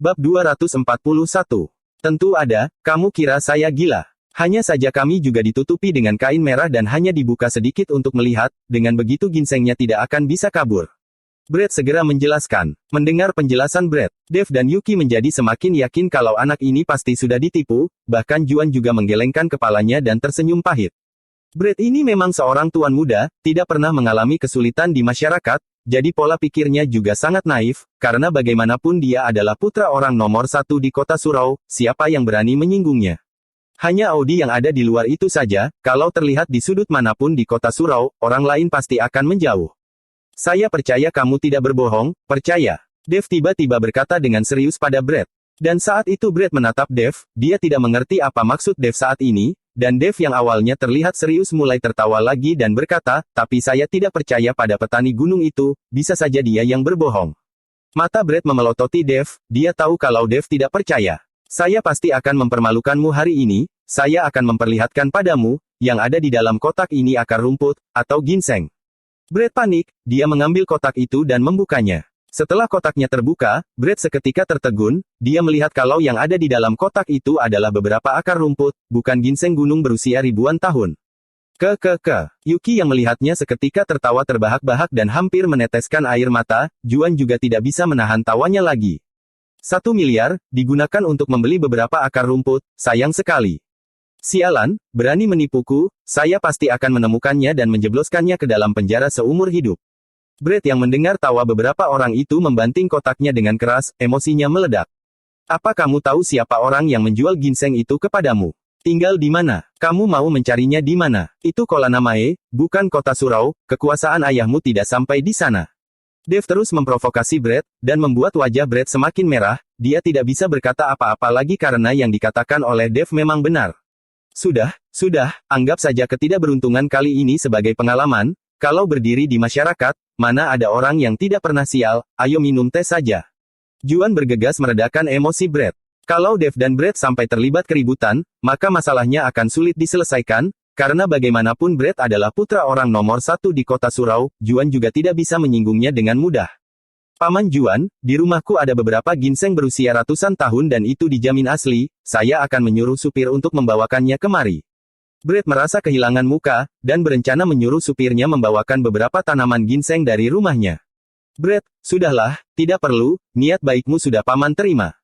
Bab 241. Tentu ada, kamu kira saya gila. Hanya saja kami juga ditutupi dengan kain merah dan hanya dibuka sedikit untuk melihat, dengan begitu ginsengnya tidak akan bisa kabur. Brett segera menjelaskan. Mendengar penjelasan Brett, Dave dan Yuki menjadi semakin yakin kalau anak ini pasti sudah ditipu, bahkan Juan juga menggelengkan kepalanya dan tersenyum pahit. Brett ini memang seorang tuan muda, tidak pernah mengalami kesulitan di masyarakat, jadi pola pikirnya juga sangat naif, karena bagaimanapun dia adalah putra orang nomor satu di kota Surau, siapa yang berani menyinggungnya. Hanya Audi yang ada di luar itu saja, kalau terlihat di sudut manapun di kota Surau, orang lain pasti akan menjauh. Saya percaya kamu tidak berbohong, percaya. Dave tiba-tiba berkata dengan serius pada Brett. Dan saat itu Brett menatap Dave, dia tidak mengerti apa maksud Dave saat ini, dan Dave yang awalnya terlihat serius mulai tertawa lagi dan berkata, tapi saya tidak percaya pada petani gunung itu, bisa saja dia yang berbohong. Mata Brett memelototi Dave, dia tahu kalau Dave tidak percaya. Saya pasti akan mempermalukanmu hari ini, saya akan memperlihatkan padamu, yang ada di dalam kotak ini akar rumput, atau ginseng. Brett panik, dia mengambil kotak itu dan membukanya. Setelah kotaknya terbuka, Brett seketika tertegun, dia melihat kalau yang ada di dalam kotak itu adalah beberapa akar rumput, bukan ginseng gunung berusia ribuan tahun. Yuki yang melihatnya seketika tertawa terbahak-bahak dan hampir meneteskan air mata, Juan juga tidak bisa menahan tawanya lagi. 1 miliar, digunakan untuk membeli beberapa akar rumput, sayang sekali. Sialan, berani menipuku, saya pasti akan menemukannya dan menjebloskannya ke dalam penjara seumur hidup. Brett yang mendengar tawa beberapa orang itu membanting kotaknya dengan keras, emosinya meledak. Apa kamu tahu siapa orang yang menjual ginseng itu kepadamu? Tinggal di mana? Kamu mau mencarinya di mana? Itu Kolanamae, bukan kota Surau, kekuasaan ayahmu tidak sampai di sana. Dave terus memprovokasi Brett, dan membuat wajah Brett semakin merah, dia tidak bisa berkata apa-apa lagi karena yang dikatakan oleh Dave memang benar. Sudah, anggap saja ketidakberuntungan kali ini sebagai pengalaman, kalau berdiri di masyarakat, mana ada orang yang tidak pernah sial, ayo minum teh saja. Juan bergegas meredakan emosi Brett. Kalau Dave dan Brett sampai terlibat keributan, maka masalahnya akan sulit diselesaikan, karena bagaimanapun Brett adalah putra orang nomor satu di kota Surau, Juan juga tidak bisa menyinggungnya dengan mudah. Paman Juan, di rumahku ada beberapa ginseng berusia ratusan tahun dan itu dijamin asli, saya akan menyuruh supir untuk membawakannya kemari. Brett merasa kehilangan muka, dan berencana menyuruh supirnya membawakan beberapa tanaman ginseng dari rumahnya. Brett, sudahlah, tidak perlu, niat baikmu sudah paman terima.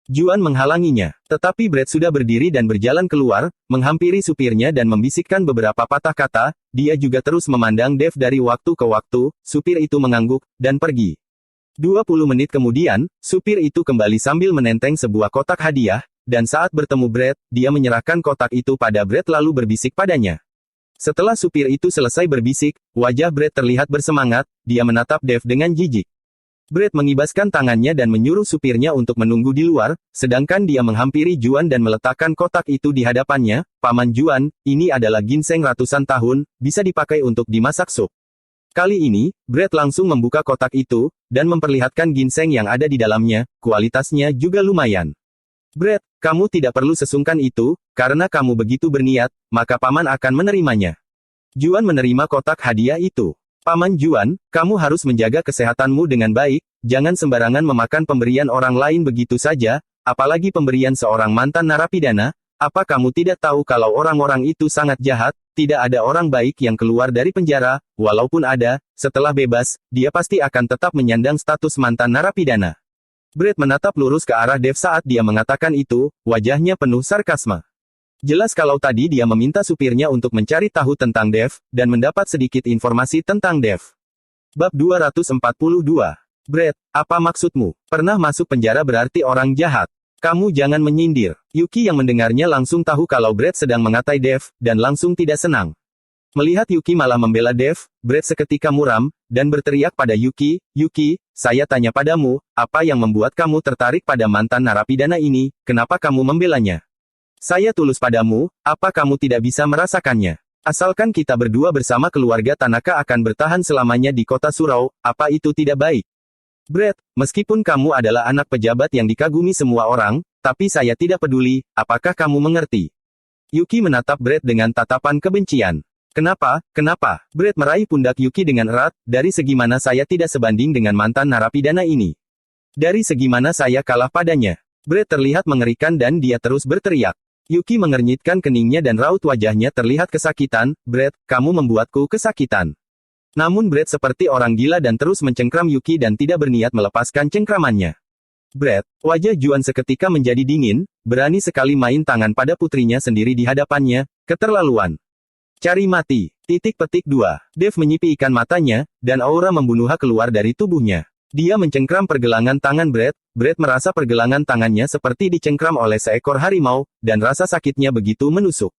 Juan menghalanginya, tetapi Brett sudah berdiri dan berjalan keluar, menghampiri supirnya dan membisikkan beberapa patah kata, dia juga terus memandang Dave dari waktu ke waktu, supir itu mengangguk, dan pergi. 20 menit kemudian, supir itu kembali sambil menenteng sebuah kotak hadiah, dan saat bertemu Brett, dia menyerahkan kotak itu pada Brett lalu berbisik padanya. Setelah supir itu selesai berbisik, wajah Brett terlihat bersemangat, dia menatap Dave dengan jijik. Brett mengibaskan tangannya dan menyuruh supirnya untuk menunggu di luar, sedangkan dia menghampiri Juan dan meletakkan kotak itu di hadapannya, Paman Juan, ini adalah ginseng ratusan tahun, bisa dipakai untuk dimasak sup. Kali ini, Brett langsung membuka kotak itu, dan memperlihatkan ginseng yang ada di dalamnya, kualitasnya juga lumayan. Brett, kamu tidak perlu sesungkan itu, karena kamu begitu berniat, maka paman akan menerimanya. Juan menerima kotak hadiah itu. Paman Juan, kamu harus menjaga kesehatanmu dengan baik, jangan sembarangan memakan pemberian orang lain begitu saja, apalagi pemberian seorang mantan narapidana, apa kamu tidak tahu kalau orang-orang itu sangat jahat, tidak ada orang baik yang keluar dari penjara, walaupun ada, setelah bebas, dia pasti akan tetap menyandang status mantan narapidana. Brett menatap lurus ke arah Dave saat dia mengatakan itu, wajahnya penuh sarkasme. Jelas kalau tadi dia meminta supirnya untuk mencari tahu tentang Dave, dan mendapat sedikit informasi tentang Dave. Bab 242. Brett, apa maksudmu? Pernah masuk penjara berarti orang jahat. Kamu jangan menyindir. Yuki yang mendengarnya langsung tahu kalau Brett sedang mengatai Dave, dan langsung tidak senang. Melihat Yuki malah membela Dave, Brett seketika muram, dan berteriak pada Yuki, Yuki, saya tanya padamu, apa yang membuat kamu tertarik pada mantan narapidana ini, kenapa kamu membelanya? Saya tulus padamu, apa kamu tidak bisa merasakannya? Asalkan kita berdua bersama keluarga Tanaka akan bertahan selamanya di kota Surau, apa itu tidak baik? Brett, meskipun kamu adalah anak pejabat yang dikagumi semua orang, tapi saya tidak peduli, apakah kamu mengerti? Yuki menatap Brett dengan tatapan kebencian. Kenapa? Brett meraih pundak Yuki dengan erat, dari segi mana saya tidak sebanding dengan mantan narapidana ini. Dari segi mana saya kalah padanya? Brett terlihat mengerikan dan dia terus berteriak. Yuki mengernyitkan keningnya dan raut wajahnya terlihat kesakitan. Brett, kamu membuatku kesakitan. Namun Brett seperti orang gila dan terus mencengkram Yuki dan tidak berniat melepaskan cengkramannya. Brett, wajah Juan seketika menjadi dingin, berani sekali main tangan pada putrinya sendiri di hadapannya, keterlaluan. Cari mati. Petik 2. Dev menyipi-ikan matanya, dan aura membunuh keluar dari tubuhnya. Dia mencengkram pergelangan tangan Brett. Brett merasa pergelangan tangannya seperti dicengkram oleh seekor harimau, dan rasa sakitnya begitu menusuk.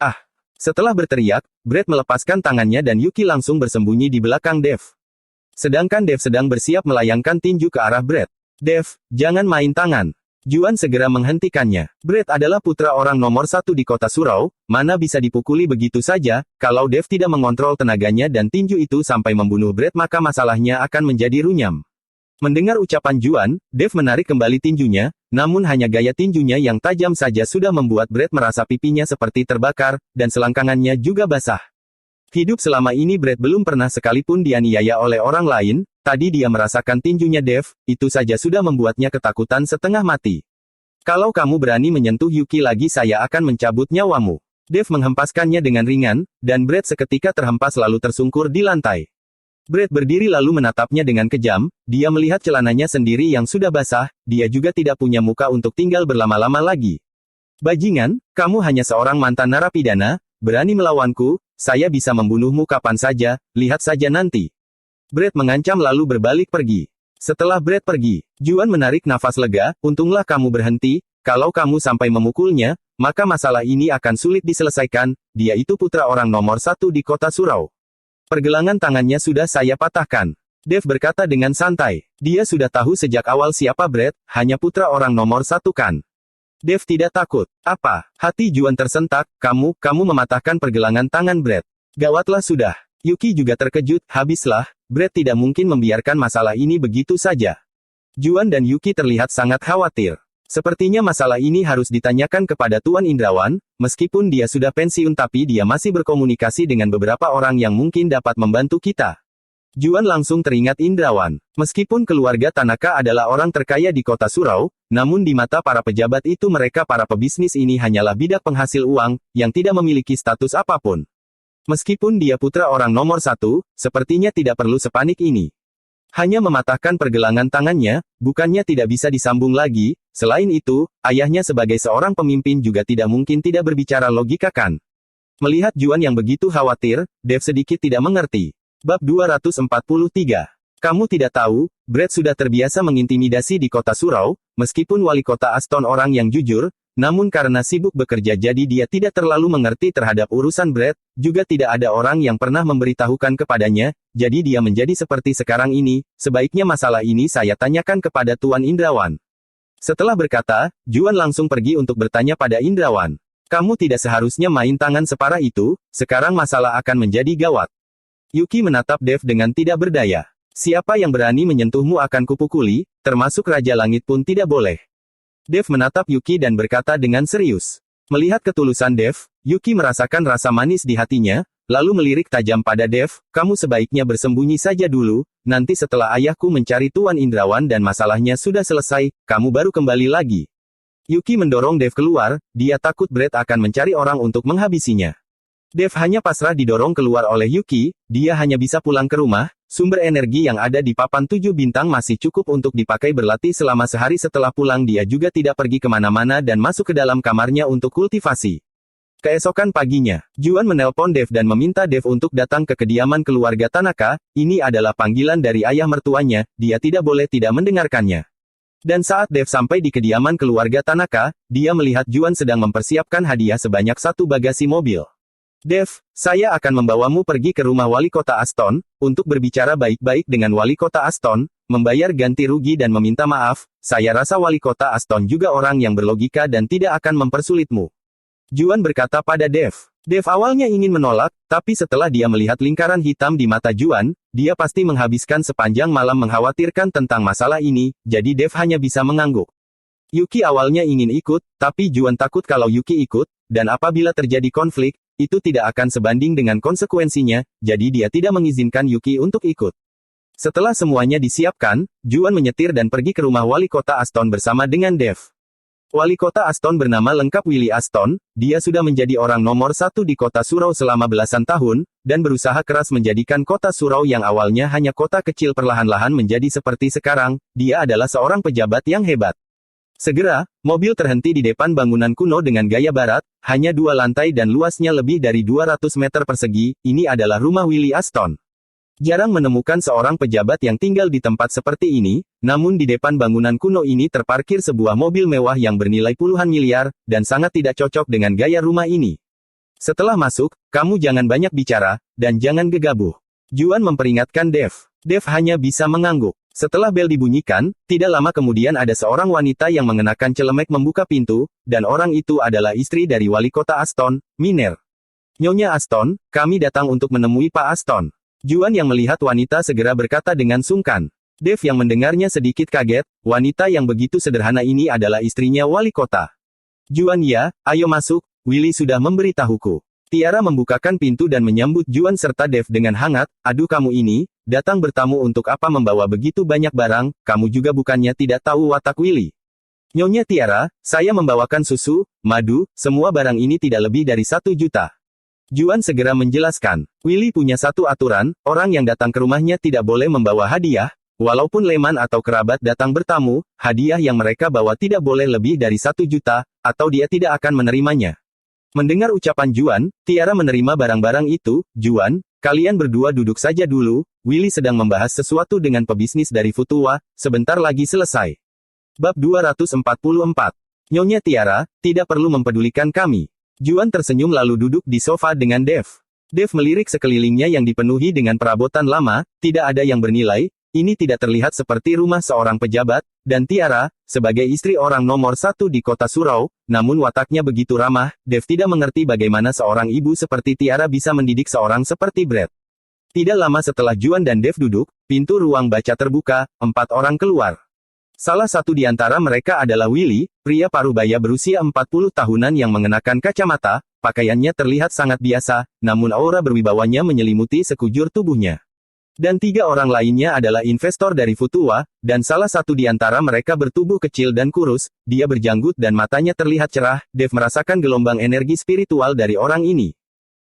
Ah! Setelah berteriak, Brett melepaskan tangannya dan Yuki langsung bersembunyi di belakang Dev. Sedangkan Dev sedang bersiap melayangkan tinju ke arah Brett. Dev, jangan main tangan. Juan segera menghentikannya. Brett adalah putra orang nomor 1 di kota Surau, mana bisa dipukuli begitu saja. Kalau Dev tidak mengontrol tenaganya dan tinju itu sampai membunuh Brett maka masalahnya akan menjadi runyam. Mendengar ucapan Juan, Dev menarik kembali tinjunya, namun hanya gaya tinjunya yang tajam saja sudah membuat Brett merasa pipinya seperti terbakar, dan selangkangannya juga basah. Hidup selama ini Brett belum pernah sekalipun dianiaya oleh orang lain, tadi dia merasakan tinjunya Dev, itu saja sudah membuatnya ketakutan setengah mati. Kalau kamu berani menyentuh Yuki lagi saya akan mencabut nyawamu. Dev menghempaskannya dengan ringan, dan Brett seketika terhempas lalu tersungkur di lantai. Brett berdiri lalu menatapnya dengan kejam, dia melihat celananya sendiri yang sudah basah, dia juga tidak punya muka untuk tinggal berlama-lama lagi. Bajingan, kamu hanya seorang mantan narapidana, berani melawanku, saya bisa membunuhmu kapan saja, lihat saja nanti. Brett mengancam lalu berbalik pergi. Setelah Brett pergi, Juan menarik nafas lega, untunglah kamu berhenti, kalau kamu sampai memukulnya, maka masalah ini akan sulit diselesaikan, dia itu putra orang nomor 1 di kota Surau. Pergelangan tangannya sudah saya patahkan. Dev berkata dengan santai. Dia sudah tahu sejak awal siapa Brett, hanya putra orang nomor 1 kan. Dev tidak takut. Apa? Hati Juan tersentak, kamu mematahkan pergelangan tangan Brett. Gawatlah sudah. Yuki juga terkejut, habislah, Brett tidak mungkin membiarkan masalah ini begitu saja. Juan dan Yuki terlihat sangat khawatir. Sepertinya masalah ini harus ditanyakan kepada Tuan Indrawan, meskipun dia sudah pensiun tapi dia masih berkomunikasi dengan beberapa orang yang mungkin dapat membantu kita. Juan langsung teringat Indrawan. Meskipun keluarga Tanaka adalah orang terkaya di kota Surau, namun di mata para pejabat itu mereka para pebisnis ini hanyalah bidak penghasil uang, yang tidak memiliki status apapun. Meskipun dia putra orang nomor 1, sepertinya tidak perlu sepanik ini. Hanya mematahkan pergelangan tangannya, bukannya tidak bisa disambung lagi, selain itu, ayahnya sebagai seorang pemimpin juga tidak mungkin tidak berbicara logika kan. Melihat Juan yang begitu khawatir, Dev sedikit tidak mengerti. Bab 243. Kamu tidak tahu, Brett sudah terbiasa mengintimidasi di kota Surau, meskipun wali kota Aston orang yang jujur, namun karena sibuk bekerja jadi dia tidak terlalu mengerti terhadap urusan Brett, juga tidak ada orang yang pernah memberitahukan kepadanya, jadi dia menjadi seperti sekarang ini, sebaiknya masalah ini saya tanyakan kepada Tuan Indrawan. Setelah berkata, Juan langsung pergi untuk bertanya pada Indrawan. Kamu tidak seharusnya main tangan separah itu, sekarang masalah akan menjadi gawat. Yuki menatap Dev dengan tidak berdaya. Siapa yang berani menyentuhmu akan kupukuli, termasuk Raja Langit pun tidak boleh. Dev menatap Yuki dan berkata dengan serius. Melihat ketulusan Dev, Yuki merasakan rasa manis di hatinya, lalu melirik tajam pada Dev, kamu sebaiknya bersembunyi saja dulu, nanti setelah ayahku mencari Tuan Indrawan dan masalahnya sudah selesai, kamu baru kembali lagi. Yuki mendorong Dev keluar, dia takut Brett akan mencari orang untuk menghabisinya. Dev hanya pasrah didorong keluar oleh Yuki, dia hanya bisa pulang ke rumah, sumber energi yang ada di papan 7 bintang masih cukup untuk dipakai berlatih selama sehari setelah pulang dia juga tidak pergi kemana-mana dan masuk ke dalam kamarnya untuk kultivasi. Keesokan paginya, Juan menelpon Dev dan meminta Dev untuk datang ke kediaman keluarga Tanaka, ini adalah panggilan dari ayah mertuanya, dia tidak boleh tidak mendengarkannya. Dan saat Dev sampai di kediaman keluarga Tanaka, dia melihat Juan sedang mempersiapkan hadiah sebanyak 1 bagasi mobil. Dev, saya akan membawamu pergi ke rumah wali kota Aston, untuk berbicara baik-baik dengan wali kota Aston, membayar ganti rugi dan meminta maaf, saya rasa wali kota Aston juga orang yang berlogika dan tidak akan mempersulitmu. Juan berkata pada Dev. Dev awalnya ingin menolak, tapi setelah dia melihat lingkaran hitam di mata Juan, dia pasti menghabiskan sepanjang malam mengkhawatirkan tentang masalah ini, jadi Dev hanya bisa mengangguk. Yuki awalnya ingin ikut, tapi Juan takut kalau Yuki ikut, dan apabila terjadi konflik, itu tidak akan sebanding dengan konsekuensinya, jadi dia tidak mengizinkan Yuki untuk ikut. Setelah semuanya disiapkan, Juan menyetir dan pergi ke rumah wali kota Aston bersama dengan Dev. Wali kota Aston bernama lengkap Willie Aston, dia sudah menjadi orang nomor 1 di kota surau selama belasan tahun, dan berusaha keras menjadikan kota surau yang awalnya hanya kota kecil perlahan-lahan menjadi seperti sekarang. Dia adalah seorang pejabat yang hebat. Segera, mobil terhenti di depan bangunan kuno dengan gaya barat, hanya 2 lantai dan luasnya lebih dari 200 meter persegi. Ini adalah rumah Willie Aston. Jarang menemukan seorang pejabat yang tinggal di tempat seperti ini, namun di depan bangunan kuno ini terparkir sebuah mobil mewah yang bernilai puluhan miliar, dan sangat tidak cocok dengan gaya rumah ini. Setelah masuk, kamu jangan banyak bicara, dan jangan gegabah. Juan memperingatkan Dev. Dev hanya bisa mengangguk. Setelah bel dibunyikan, tidak lama kemudian ada seorang wanita yang mengenakan celemek membuka pintu, dan orang itu adalah istri dari wali kota Aston, Miner. Nyonya Aston, kami datang untuk menemui Pak Aston. Juan yang melihat wanita segera berkata dengan sungkan. Dev yang mendengarnya sedikit kaget, wanita yang begitu sederhana ini adalah istrinya wali kota. Juan ya, ayo masuk, Willie sudah memberitahuku. Tiara membukakan pintu dan menyambut Juan serta Dev dengan hangat, aduh kamu ini, datang bertamu untuk apa membawa begitu banyak barang, kamu juga bukannya tidak tahu watak Willie. Nyonya Tiara, saya membawakan susu, madu, semua barang ini tidak lebih dari 1 juta. Juan segera menjelaskan, Willie punya satu aturan, orang yang datang ke rumahnya tidak boleh membawa hadiah, walaupun leman atau kerabat datang bertamu, hadiah yang mereka bawa tidak boleh lebih dari 1 juta, atau dia tidak akan menerimanya. Mendengar ucapan Juan, Tiara menerima barang-barang itu. Juan, kalian berdua duduk saja dulu, Willie sedang membahas sesuatu dengan pebisnis dari Futua, sebentar lagi selesai. Bab 244. Nyonya Tiara, tidak perlu mempedulikan kami. Juan tersenyum lalu duduk di sofa dengan Dev. Dev melirik sekelilingnya yang dipenuhi dengan perabotan lama, tidak ada yang bernilai, ini tidak terlihat seperti rumah seorang pejabat, dan Tiara, sebagai istri orang nomor 1 di kota surau, namun wataknya begitu ramah, Dev tidak mengerti bagaimana seorang ibu seperti Tiara bisa mendidik seorang seperti Brett. Tidak lama setelah Juan dan Dev duduk, pintu ruang baca terbuka, 4 orang keluar. Salah satu di antara mereka adalah Willie, pria parubaya berusia 40 tahunan yang mengenakan kacamata, pakaiannya terlihat sangat biasa, namun aura berwibawanya menyelimuti sekujur tubuhnya. Dan 3 orang lainnya adalah investor dari Futua, dan salah satu di antara mereka bertubuh kecil dan kurus, dia berjanggut dan matanya terlihat cerah. Dev merasakan gelombang energi spiritual dari orang ini.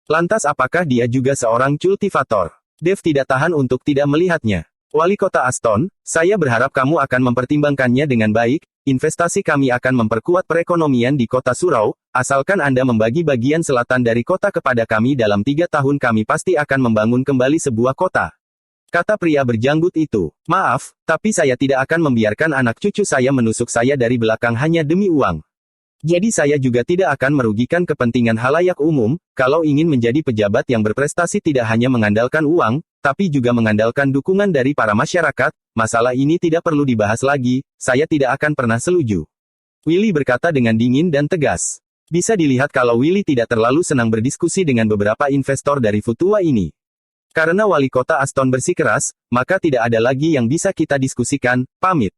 Lantas apakah dia juga seorang kultivator? Dev tidak tahan untuk tidak melihatnya. Wali kota Aston, saya berharap kamu akan mempertimbangkannya dengan baik, investasi kami akan memperkuat perekonomian di kota surau, asalkan Anda membagi bagian selatan dari kota kepada kami dalam 3 tahun kami pasti akan membangun kembali sebuah kota. Kata pria berjanggut itu, maaf, tapi saya tidak akan membiarkan anak cucu saya menusuk saya dari belakang hanya demi uang. Jadi saya juga tidak akan merugikan kepentingan halayak umum, kalau ingin menjadi pejabat yang berprestasi tidak hanya mengandalkan uang, tapi juga mengandalkan dukungan dari para masyarakat, masalah ini tidak perlu dibahas lagi, saya tidak akan pernah setuju. Willie berkata dengan dingin dan tegas. Bisa dilihat kalau Willie tidak terlalu senang berdiskusi dengan beberapa investor dari Futua ini. Karena wali kota Aston bersikeras, maka tidak ada lagi yang bisa kita diskusikan, pamit.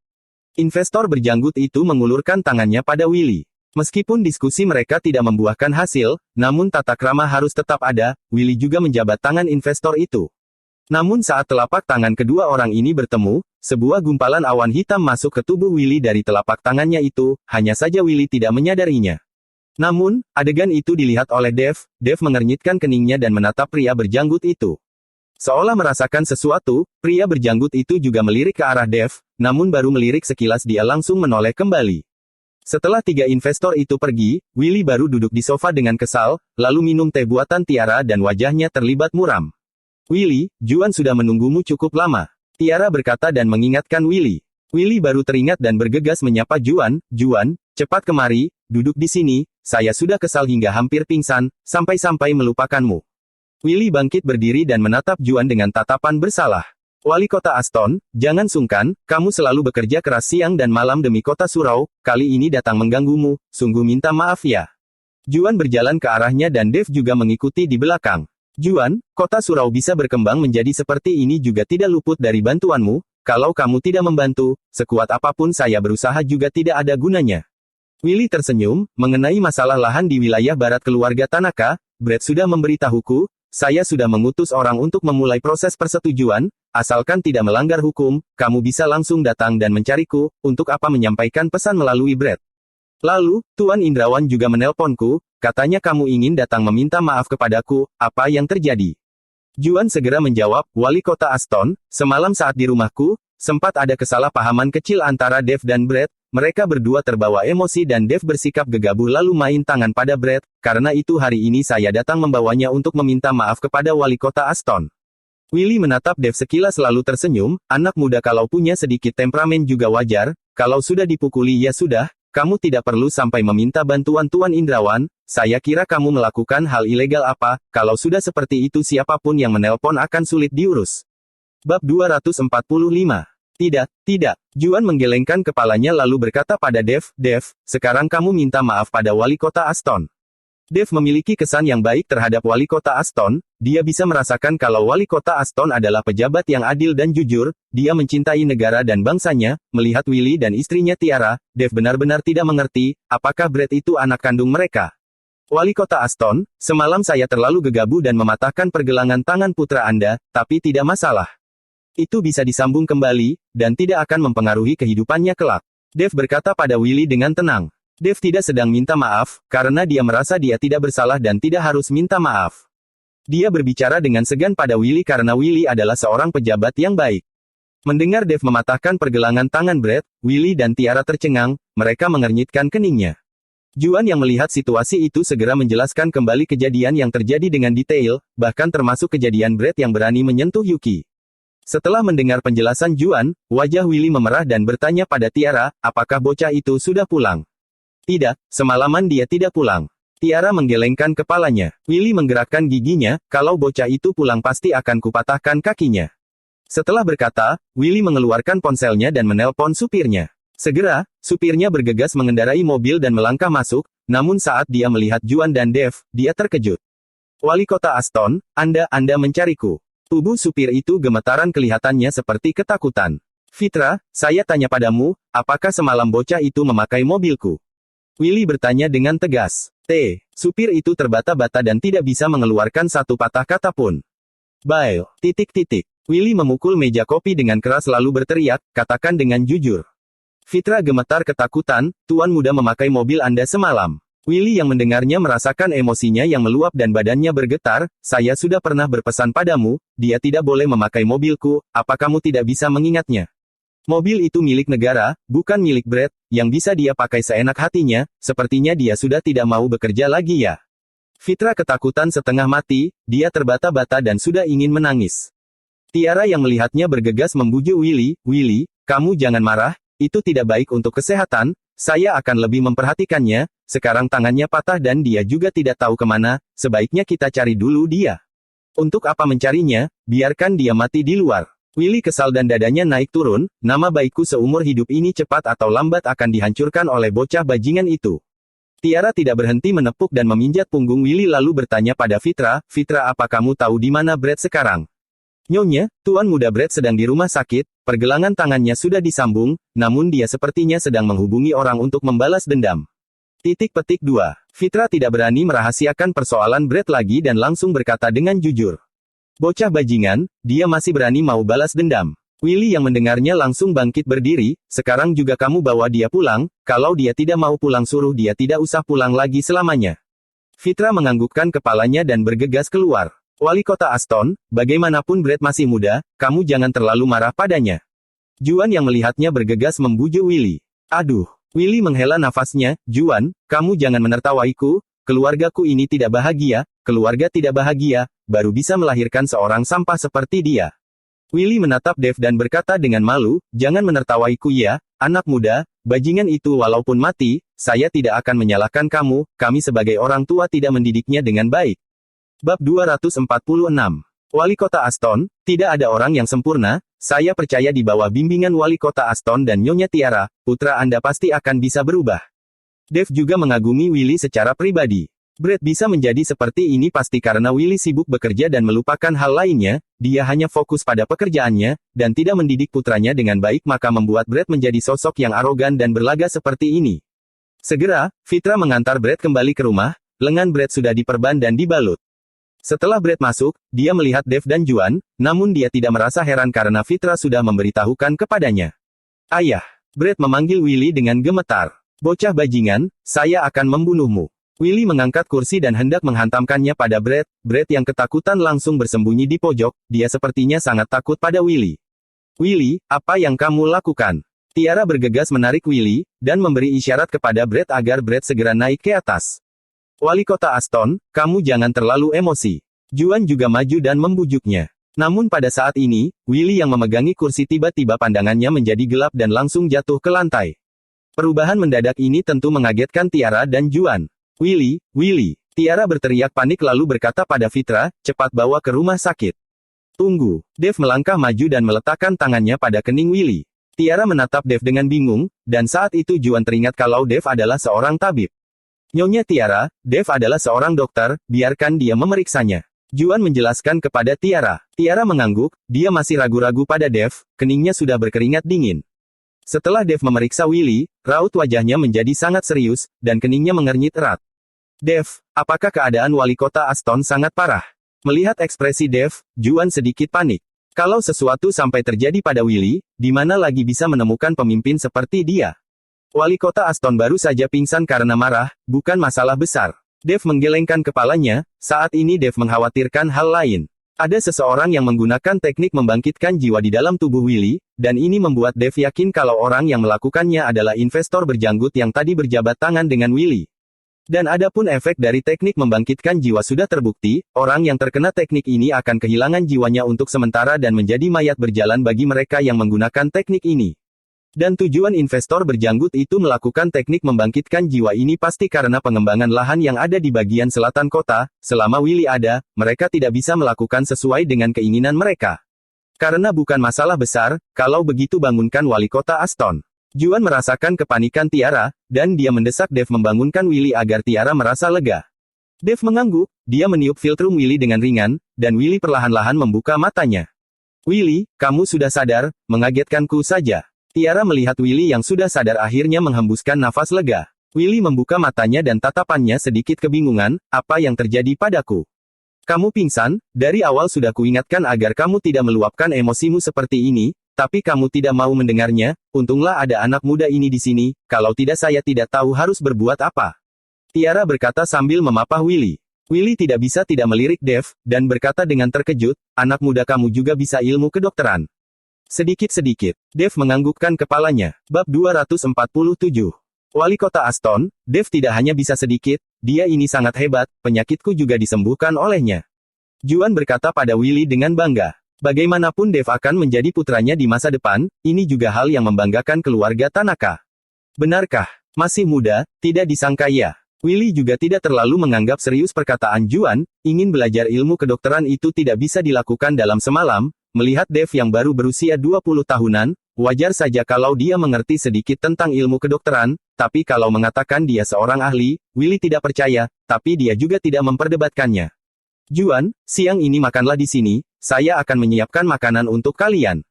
Investor berjanggut itu mengulurkan tangannya pada Willie. Meskipun diskusi mereka tidak membuahkan hasil, namun tata krama harus tetap ada, Willie juga menjabat tangan investor itu. Namun saat telapak tangan kedua orang ini bertemu, sebuah gumpalan awan hitam masuk ke tubuh Willie dari telapak tangannya itu, hanya saja Willie tidak menyadarinya. Namun, adegan itu dilihat oleh Dev. Dev mengernyitkan keningnya dan menatap pria berjanggut itu. Seolah merasakan sesuatu, pria berjanggut itu juga melirik ke arah Dev, namun baru melirik sekilas dia langsung menoleh kembali. Setelah 3 investor itu pergi, Willie baru duduk di sofa dengan kesal, lalu minum teh buatan Tiara dan wajahnya terlibat muram. Willie, Juan sudah menunggumu cukup lama. Tiara berkata dan mengingatkan Willie. Willie baru teringat dan bergegas menyapa Juan. Juan, cepat kemari, duduk di sini, saya sudah kesal hingga hampir pingsan, sampai-sampai melupakanmu. Willie bangkit berdiri dan menatap Juan dengan tatapan bersalah. Wali kota Aston, jangan sungkan, kamu selalu bekerja keras siang dan malam demi kota surau, kali ini datang mengganggumu, sungguh minta maaf ya. Juan berjalan ke arahnya dan Dev juga mengikuti di belakang. Juan, kota surau bisa berkembang menjadi seperti ini juga tidak luput dari bantuanmu, kalau kamu tidak membantu, sekuat apapun saya berusaha juga tidak ada gunanya. Willie tersenyum, mengenai masalah lahan di wilayah barat keluarga Tanaka, Brett sudah memberitahuku, saya sudah mengutus orang untuk memulai proses persetujuan, asalkan tidak melanggar hukum, kamu bisa langsung datang dan mencariku, untuk apa menyampaikan pesan melalui Brett. Lalu, Tuan Indrawan juga menelponku, katanya kamu ingin datang meminta maaf kepadaku, apa yang terjadi? Juan segera menjawab, Wali Kota Aston, semalam saat di rumahku, sempat ada kesalahpahaman kecil antara Dave dan Brett, mereka berdua terbawa emosi dan Dave bersikap gegabah lalu main tangan pada Brett, karena itu hari ini saya datang membawanya untuk meminta maaf kepada Wali Kota Aston. Willy menatap Dave sekilas lalu tersenyum, anak muda kalau punya sedikit temperamen juga wajar, kalau sudah dipukuli ya sudah. Kamu tidak perlu sampai meminta bantuan Tuan Indrawan, saya kira kamu melakukan hal ilegal apa, kalau sudah seperti itu siapapun yang menelpon akan sulit diurus. Bab 245. Tidak. Juan menggelengkan kepalanya lalu berkata pada Dave, sekarang kamu minta maaf pada Wali Kota Aston. Dave memiliki kesan yang baik terhadap Wali Kota Aston, dia bisa merasakan kalau Wali Kota Aston adalah pejabat yang adil dan jujur, dia mencintai negara dan bangsanya, melihat Willy dan istrinya Tiara, Dave benar-benar tidak mengerti, apakah Brett itu anak kandung mereka. Wali Kota Aston, semalam saya terlalu gegabah dan mematahkan pergelangan tangan putra Anda, tapi tidak masalah. Itu bisa disambung kembali, dan tidak akan mempengaruhi kehidupannya kelak. Dave berkata pada Willy dengan tenang. Dave tidak sedang minta maaf, karena dia merasa dia tidak bersalah dan tidak harus minta maaf. Dia berbicara dengan segan pada Willy karena Willy adalah seorang pejabat yang baik. Mendengar Dave mematahkan pergelangan tangan Brett, Willy dan Tiara tercengang, mereka mengernyitkan keningnya. Juan yang melihat situasi itu segera menjelaskan kembali kejadian yang terjadi dengan detail, bahkan termasuk kejadian Brett yang berani menyentuh Yuki. Setelah mendengar penjelasan Juan, wajah Willy memerah dan bertanya pada Tiara, apakah bocah itu sudah pulang? Tidak, semalaman dia tidak pulang. Tiara menggelengkan kepalanya. Willy menggerakkan giginya, kalau bocah itu pulang pasti akan kupatahkan kakinya. Setelah berkata, Willy mengeluarkan ponselnya dan menelpon supirnya. Segera, supirnya bergegas mengendarai mobil dan melangkah masuk, namun saat dia melihat Juan dan Dave, dia terkejut. Wali Kota Aston, Anda mencariku. Tubuh supir itu gemetaran kelihatannya seperti ketakutan. Fitra, saya tanya padamu, apakah semalam bocah itu memakai mobilku? Willy bertanya dengan tegas. Supir itu terbata-bata dan tidak bisa mengeluarkan satu patah kata pun. Bail, Willy memukul meja kopi dengan keras lalu berteriak, katakan dengan jujur. Fitra gemetar ketakutan, Tuan muda memakai mobil Anda semalam. Willy yang mendengarnya merasakan emosinya yang meluap dan badannya bergetar, saya sudah pernah berpesan padamu, dia tidak boleh memakai mobilku, apa kamu tidak bisa mengingatnya? Mobil itu milik negara, bukan milik Brett, yang bisa dia pakai seenak hatinya, sepertinya dia sudah tidak mau bekerja lagi ya. Fitra ketakutan setengah mati, dia terbata-bata dan sudah ingin menangis. Tiara yang melihatnya bergegas membujuk Willy, kamu jangan marah, itu tidak baik untuk kesehatan, saya akan lebih memperhatikannya, sekarang tangannya patah dan dia juga tidak tahu kemana, sebaiknya kita cari dulu dia. Untuk apa mencarinya, biarkan dia mati di luar. Willy kesal dan dadanya naik turun, nama baikku seumur hidup ini cepat atau lambat akan dihancurkan oleh bocah bajingan itu. Tiara tidak berhenti menepuk dan meminjat punggung Willy lalu bertanya pada Fitra, apa kamu tahu di mana Brett sekarang? Nyonya, Tuan muda Brett sedang di rumah sakit, pergelangan tangannya sudah disambung, namun dia sepertinya sedang menghubungi orang untuk membalas dendam. 2. Fitra tidak berani merahasiakan persoalan Brett lagi dan langsung berkata dengan jujur. Bocah bajingan, dia masih berani mau balas dendam. Willy yang mendengarnya langsung bangkit berdiri, sekarang juga kamu bawa dia pulang, kalau dia tidak mau pulang suruh dia tidak usah pulang lagi selamanya. Fitra menganggukkan kepalanya dan bergegas keluar. Wali Kota Aston, bagaimanapun Brett masih muda, kamu jangan terlalu marah padanya. Juan yang melihatnya bergegas membujuk Willy. Aduh, Willy menghela nafasnya, Juan, kamu jangan menertawaiku, keluargaku ini tidak bahagia, keluarga tidak bahagia, baru bisa melahirkan seorang sampah seperti dia. Willy menatap Dave dan berkata dengan malu, jangan menertawaiku ya, anak muda, bajingan itu walaupun mati, saya tidak akan menyalahkan kamu, kami sebagai orang tua tidak mendidiknya dengan baik. Bab 246. Wali Kota Aston, tidak ada orang yang sempurna, saya percaya di bawah bimbingan Wali Kota Aston dan Nyonya Tiara, putra Anda pasti akan bisa berubah. Dave juga mengagumi Willy secara pribadi. Brett bisa menjadi seperti ini pasti karena Willy sibuk bekerja dan melupakan hal lainnya, dia hanya fokus pada pekerjaannya, dan tidak mendidik putranya dengan baik maka membuat Brett menjadi sosok yang arogan dan berlaga seperti ini. Segera, Fitra mengantar Brett kembali ke rumah, lengan Brett sudah diperban dan dibalut. Setelah Brett masuk, dia melihat Dev dan Juan, namun dia tidak merasa heran karena Fitra sudah memberitahukan kepadanya. Ayah. Brett memanggil Willy dengan gemetar. Bocah bajingan, saya akan membunuhmu. Willy mengangkat kursi dan hendak menghantamkannya pada Brett. Brett yang ketakutan langsung bersembunyi di pojok, dia sepertinya sangat takut pada Willy. Willy, apa yang kamu lakukan? Tiara bergegas menarik Willy, dan memberi isyarat kepada Brett agar Brett segera naik ke atas. Wali kota Aston, kamu jangan terlalu emosi. Juan juga maju dan membujuknya. Namun pada saat ini, Willy yang memegangi kursi tiba-tiba pandangannya menjadi gelap dan langsung jatuh ke lantai. Perubahan mendadak ini tentu mengagetkan Tiara dan Juan. Willy, Willy. Tiara berteriak panik lalu berkata pada Fitra, cepat bawa ke rumah sakit. Tunggu. Dev melangkah maju dan meletakkan tangannya pada kening Willy. Tiara menatap Dev dengan bingung, dan saat itu Juan teringat kalau Dev adalah seorang tabib. Nyonya Tiara, Dev adalah seorang dokter, biarkan dia memeriksanya. Juan menjelaskan kepada Tiara. Tiara mengangguk, dia masih ragu-ragu pada Dev, keningnya sudah berkeringat dingin. Setelah Dev memeriksa Willy, raut wajahnya menjadi sangat serius, dan keningnya mengernyit erat. Dev, apakah keadaan wali kota Aston sangat parah? Melihat ekspresi Dev, Juan sedikit panik. Kalau sesuatu sampai terjadi pada Willy, di mana lagi bisa menemukan pemimpin seperti dia? Wali kota Aston baru saja pingsan karena marah, bukan masalah besar. Dev menggelengkan kepalanya, saat ini Dev mengkhawatirkan hal lain. Ada seseorang yang menggunakan teknik membangkitkan jiwa di dalam tubuh Willy, dan ini membuat Dev yakin kalau orang yang melakukannya adalah investor berjanggut yang tadi berjabat tangan dengan Willy. Dan adapun efek dari teknik membangkitkan jiwa sudah terbukti, orang yang terkena teknik ini akan kehilangan jiwanya untuk sementara dan menjadi mayat berjalan bagi mereka yang menggunakan teknik ini. Dan tujuan investor berjanggut itu melakukan teknik membangkitkan jiwa ini pasti karena pengembangan lahan yang ada di bagian selatan kota. Selama Willy ada, mereka tidak bisa melakukan sesuai dengan keinginan mereka. Karena bukan masalah besar, kalau begitu bangunkan wali kota Aston. Juan merasakan kepanikan Tiara, dan dia mendesak Dev membangunkan Willy agar Tiara merasa lega. Dev mengangguk, dia meniup filtrum Willy dengan ringan, dan Willy perlahan-lahan membuka matanya. Willy, kamu sudah sadar, mengagetkanku saja. Tiara melihat Willy yang sudah sadar akhirnya menghembuskan nafas lega. Willy membuka matanya dan tatapannya sedikit kebingungan, apa yang terjadi padaku? Kamu pingsan, dari awal sudah kuingatkan agar kamu tidak meluapkan emosimu seperti ini, tapi kamu tidak mau mendengarnya, untunglah ada anak muda ini di sini, kalau tidak saya tidak tahu harus berbuat apa. Tiara berkata sambil memapah Willy. Willy tidak bisa tidak melirik Dev, dan berkata dengan terkejut, anak muda kamu juga bisa ilmu kedokteran. Sedikit-sedikit, Dev menganggukkan kepalanya. Bab 247. Wali kota Aston, Dev tidak hanya bisa sedikit, dia ini sangat hebat, penyakitku juga disembuhkan olehnya. Juan berkata pada Willy dengan bangga. Bagaimanapun Dev akan menjadi putranya di masa depan, ini juga hal yang membanggakan keluarga Tanaka. Benarkah? Masih muda, tidak disangka ya. Willy juga tidak terlalu menganggap serius perkataan Juan, ingin belajar ilmu kedokteran itu tidak bisa dilakukan dalam semalam. Melihat Dev yang baru berusia 20 tahunan, wajar saja kalau dia mengerti sedikit tentang ilmu kedokteran, tapi kalau mengatakan dia seorang ahli, Willy tidak percaya, tapi dia juga tidak memperdebatkannya. Juan, siang ini makanlah di sini, saya akan menyiapkan makanan untuk kalian.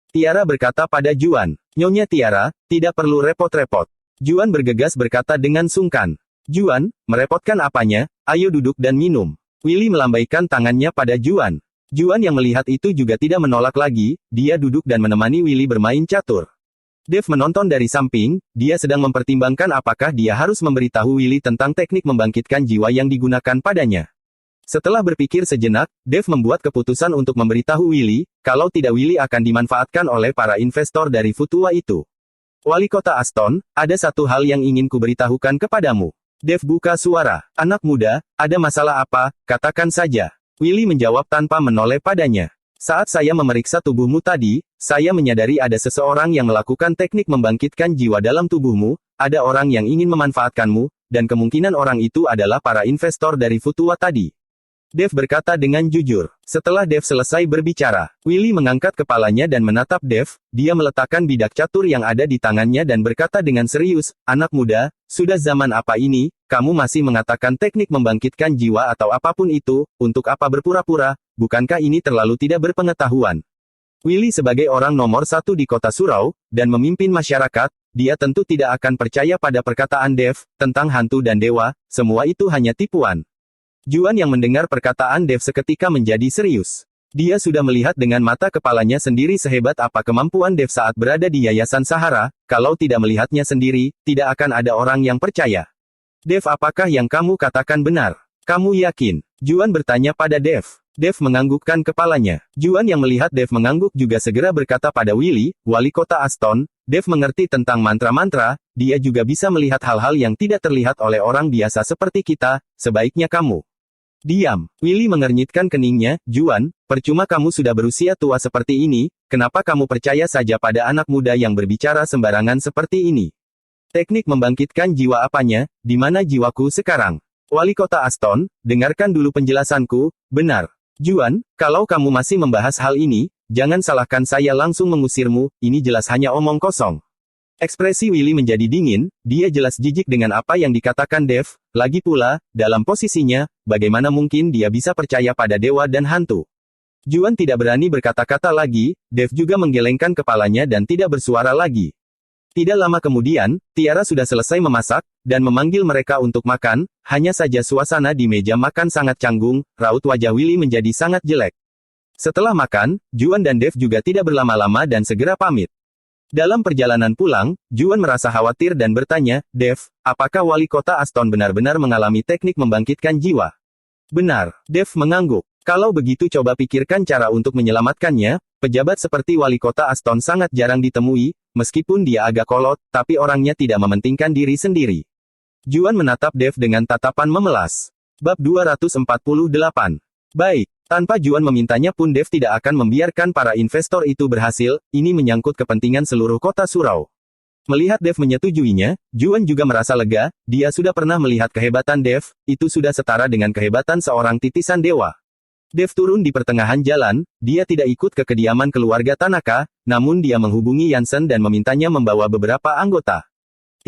Tiara berkata pada Juan. Nyonya Tiara, tidak perlu repot-repot. Juan bergegas berkata dengan sungkan. Juan, merepotkan apanya, ayo duduk dan minum. Willy melambaikan tangannya pada Juan. Juan yang melihat itu juga tidak menolak lagi, dia duduk dan menemani Willy bermain catur. Dev menonton dari samping, dia sedang mempertimbangkan apakah dia harus memberitahu Willy tentang teknik membangkitkan jiwa yang digunakan padanya. Setelah berpikir sejenak, Dev membuat keputusan untuk memberitahu Willy, kalau tidak Willy akan dimanfaatkan oleh para investor dari Futua itu. Wali kota Aston, ada satu hal yang ingin kuberitahukan kepadamu. Dev buka suara. Anak muda, ada masalah apa, katakan saja. Willy menjawab tanpa menoleh padanya. Saat saya memeriksa tubuhmu tadi, saya menyadari ada seseorang yang melakukan teknik membangkitkan jiwa dalam tubuhmu, ada orang yang ingin memanfaatkanmu, dan kemungkinan orang itu adalah para investor dari Futua tadi. Dev berkata dengan jujur. Setelah Dev selesai berbicara, Willy mengangkat kepalanya dan menatap Dev, dia meletakkan bidak catur yang ada di tangannya dan berkata dengan serius, anak muda, sudah zaman apa ini, kamu masih mengatakan teknik membangkitkan jiwa atau apapun itu, untuk apa berpura-pura, bukankah ini terlalu tidak berpengetahuan? Willy sebagai orang nomor satu di kota Surau, dan memimpin masyarakat, dia tentu tidak akan percaya pada perkataan Dev, tentang hantu dan dewa, semua itu hanya tipuan. Juan yang mendengar perkataan Dev seketika menjadi serius. Dia sudah melihat dengan mata kepalanya sendiri sehebat apa kemampuan Dev saat berada di Yayasan Sahara, kalau tidak melihatnya sendiri, tidak akan ada orang yang percaya. Dev, apakah yang kamu katakan benar? Kamu yakin? Juan bertanya pada Dev. Dev menganggukkan kepalanya. Juan yang melihat Dev mengangguk juga segera berkata pada Willy, wali kota Aston, Dev mengerti tentang mantra-mantra, dia juga bisa melihat hal-hal yang tidak terlihat oleh orang biasa seperti kita, sebaiknya kamu diam. Willy mengernyitkan keningnya, Juan, percuma kamu sudah berusia tua seperti ini, kenapa kamu percaya saja pada anak muda yang berbicara sembarangan seperti ini? Teknik membangkitkan jiwa apanya, di mana jiwaku sekarang? Wali kota Aston, dengarkan dulu penjelasanku, benar. Juan, kalau kamu masih membahas hal ini, jangan salahkan saya langsung mengusirmu, ini jelas hanya omong kosong. Ekspresi Willy menjadi dingin, dia jelas jijik dengan apa yang dikatakan Dev, lagi pula, dalam posisinya, bagaimana mungkin dia bisa percaya pada dewa dan hantu. Juan tidak berani berkata-kata lagi, Dev juga menggelengkan kepalanya dan tidak bersuara lagi. Tidak lama kemudian, Tiara sudah selesai memasak, dan memanggil mereka untuk makan, hanya saja suasana di meja makan sangat canggung, raut wajah Willy menjadi sangat jelek. Setelah makan, Juan dan Dev juga tidak berlama-lama dan segera pamit. Dalam perjalanan pulang, Juan merasa khawatir dan bertanya, Dev, apakah wali kota Aston benar-benar mengalami teknik membangkitkan jiwa? Benar, Dev mengangguk. Kalau begitu coba pikirkan cara untuk menyelamatkannya, pejabat seperti wali kota Aston sangat jarang ditemui, meskipun dia agak kolot, tapi orangnya tidak mementingkan diri sendiri. Juan menatap Dev dengan tatapan memelas. Bab 248. Baik. Tanpa Juan memintanya pun Dev tidak akan membiarkan para investor itu berhasil, ini menyangkut kepentingan seluruh kota surau. Melihat Dev menyetujuinya, Juan juga merasa lega, dia sudah pernah melihat kehebatan Dev, itu sudah setara dengan kehebatan seorang titisan dewa. Dev turun di pertengahan jalan, dia tidak ikut ke kediaman keluarga Tanaka, namun dia menghubungi Yansen dan memintanya membawa beberapa anggota.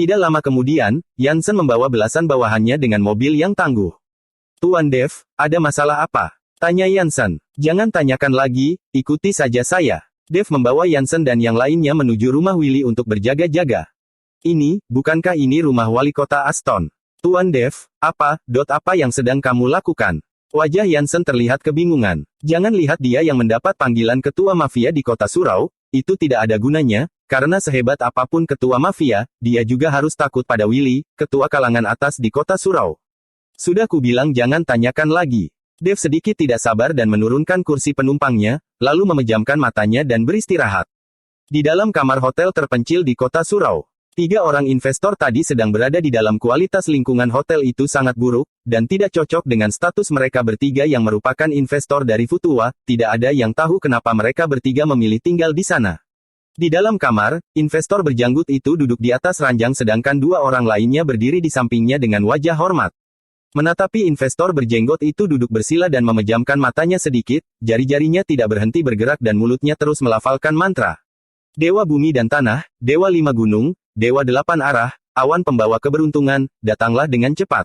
Tidak lama kemudian, Yansen membawa belasan bawahannya dengan mobil yang tangguh. Tuan Dev, ada masalah apa? Tanya Yansen. Jangan tanyakan lagi, ikuti saja saya. Dev membawa Yansen dan yang lainnya menuju rumah Willy untuk berjaga-jaga. Ini, bukankah ini rumah wali kota Aston? Tuan Dev, apa yang sedang kamu lakukan? Wajah Yansen terlihat kebingungan. Jangan lihat dia yang mendapat panggilan ketua mafia di kota surau, itu tidak ada gunanya, karena sehebat apapun ketua mafia, dia juga harus takut pada Willy, ketua kalangan atas di kota surau. Sudah kubilang jangan tanyakan lagi. Dev sedikit tidak sabar dan menurunkan kursi penumpangnya, lalu memejamkan matanya dan beristirahat. Di dalam kamar hotel terpencil di kota surau, 3 orang investor tadi sedang berada di dalam kualitas lingkungan hotel itu sangat buruk, dan tidak cocok dengan status mereka bertiga yang merupakan investor dari Futua, tidak ada yang tahu kenapa mereka bertiga memilih tinggal di sana. Di dalam kamar, investor berjanggut itu duduk di atas ranjang sedangkan 2 orang lainnya berdiri di sampingnya dengan wajah hormat. Menatapi investor berjenggot itu duduk bersila dan memejamkan matanya sedikit, jari-jarinya tidak berhenti bergerak dan mulutnya terus melafalkan mantra. Dewa bumi dan tanah, dewa 5 gunung, dewa 8 arah, awan pembawa keberuntungan, datanglah dengan cepat.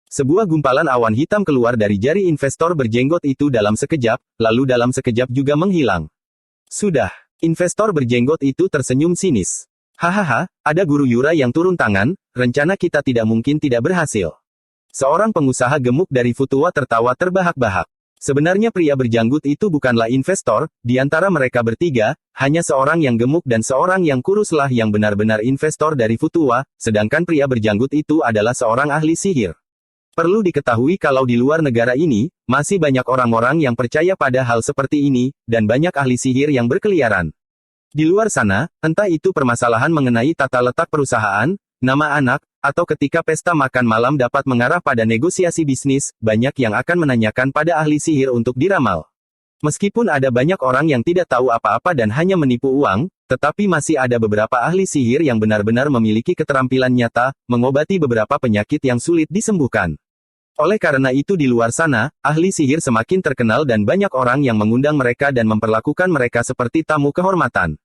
Sebuah gumpalan awan hitam keluar dari jari investor berjenggot itu dalam sekejap, lalu dalam sekejap juga menghilang. Sudah, investor berjenggot itu tersenyum sinis. Hahaha, ada guru Yura yang turun tangan, rencana kita tidak mungkin tidak berhasil. Seorang pengusaha gemuk dari Futua tertawa terbahak-bahak. Sebenarnya pria berjanggut itu bukanlah investor, di antara mereka bertiga, hanya seorang yang gemuk dan seorang yang kuruslah yang benar-benar investor dari Futua, sedangkan pria berjanggut itu adalah seorang ahli sihir. Perlu diketahui kalau di luar negara ini, masih banyak orang-orang yang percaya pada hal seperti ini, dan banyak ahli sihir yang berkeliaran. Di luar sana, entah itu permasalahan mengenai tata letak perusahaan, nama anak, atau ketika pesta makan malam dapat mengarah pada negosiasi bisnis, banyak yang akan menanyakan pada ahli sihir untuk diramal. Meskipun ada banyak orang yang tidak tahu apa-apa dan hanya menipu uang, tetapi masih ada beberapa ahli sihir yang benar-benar memiliki keterampilan nyata, mengobati beberapa penyakit yang sulit disembuhkan. Oleh karena itu di luar sana, ahli sihir semakin terkenal dan banyak orang yang mengundang mereka dan memperlakukan mereka seperti tamu kehormatan.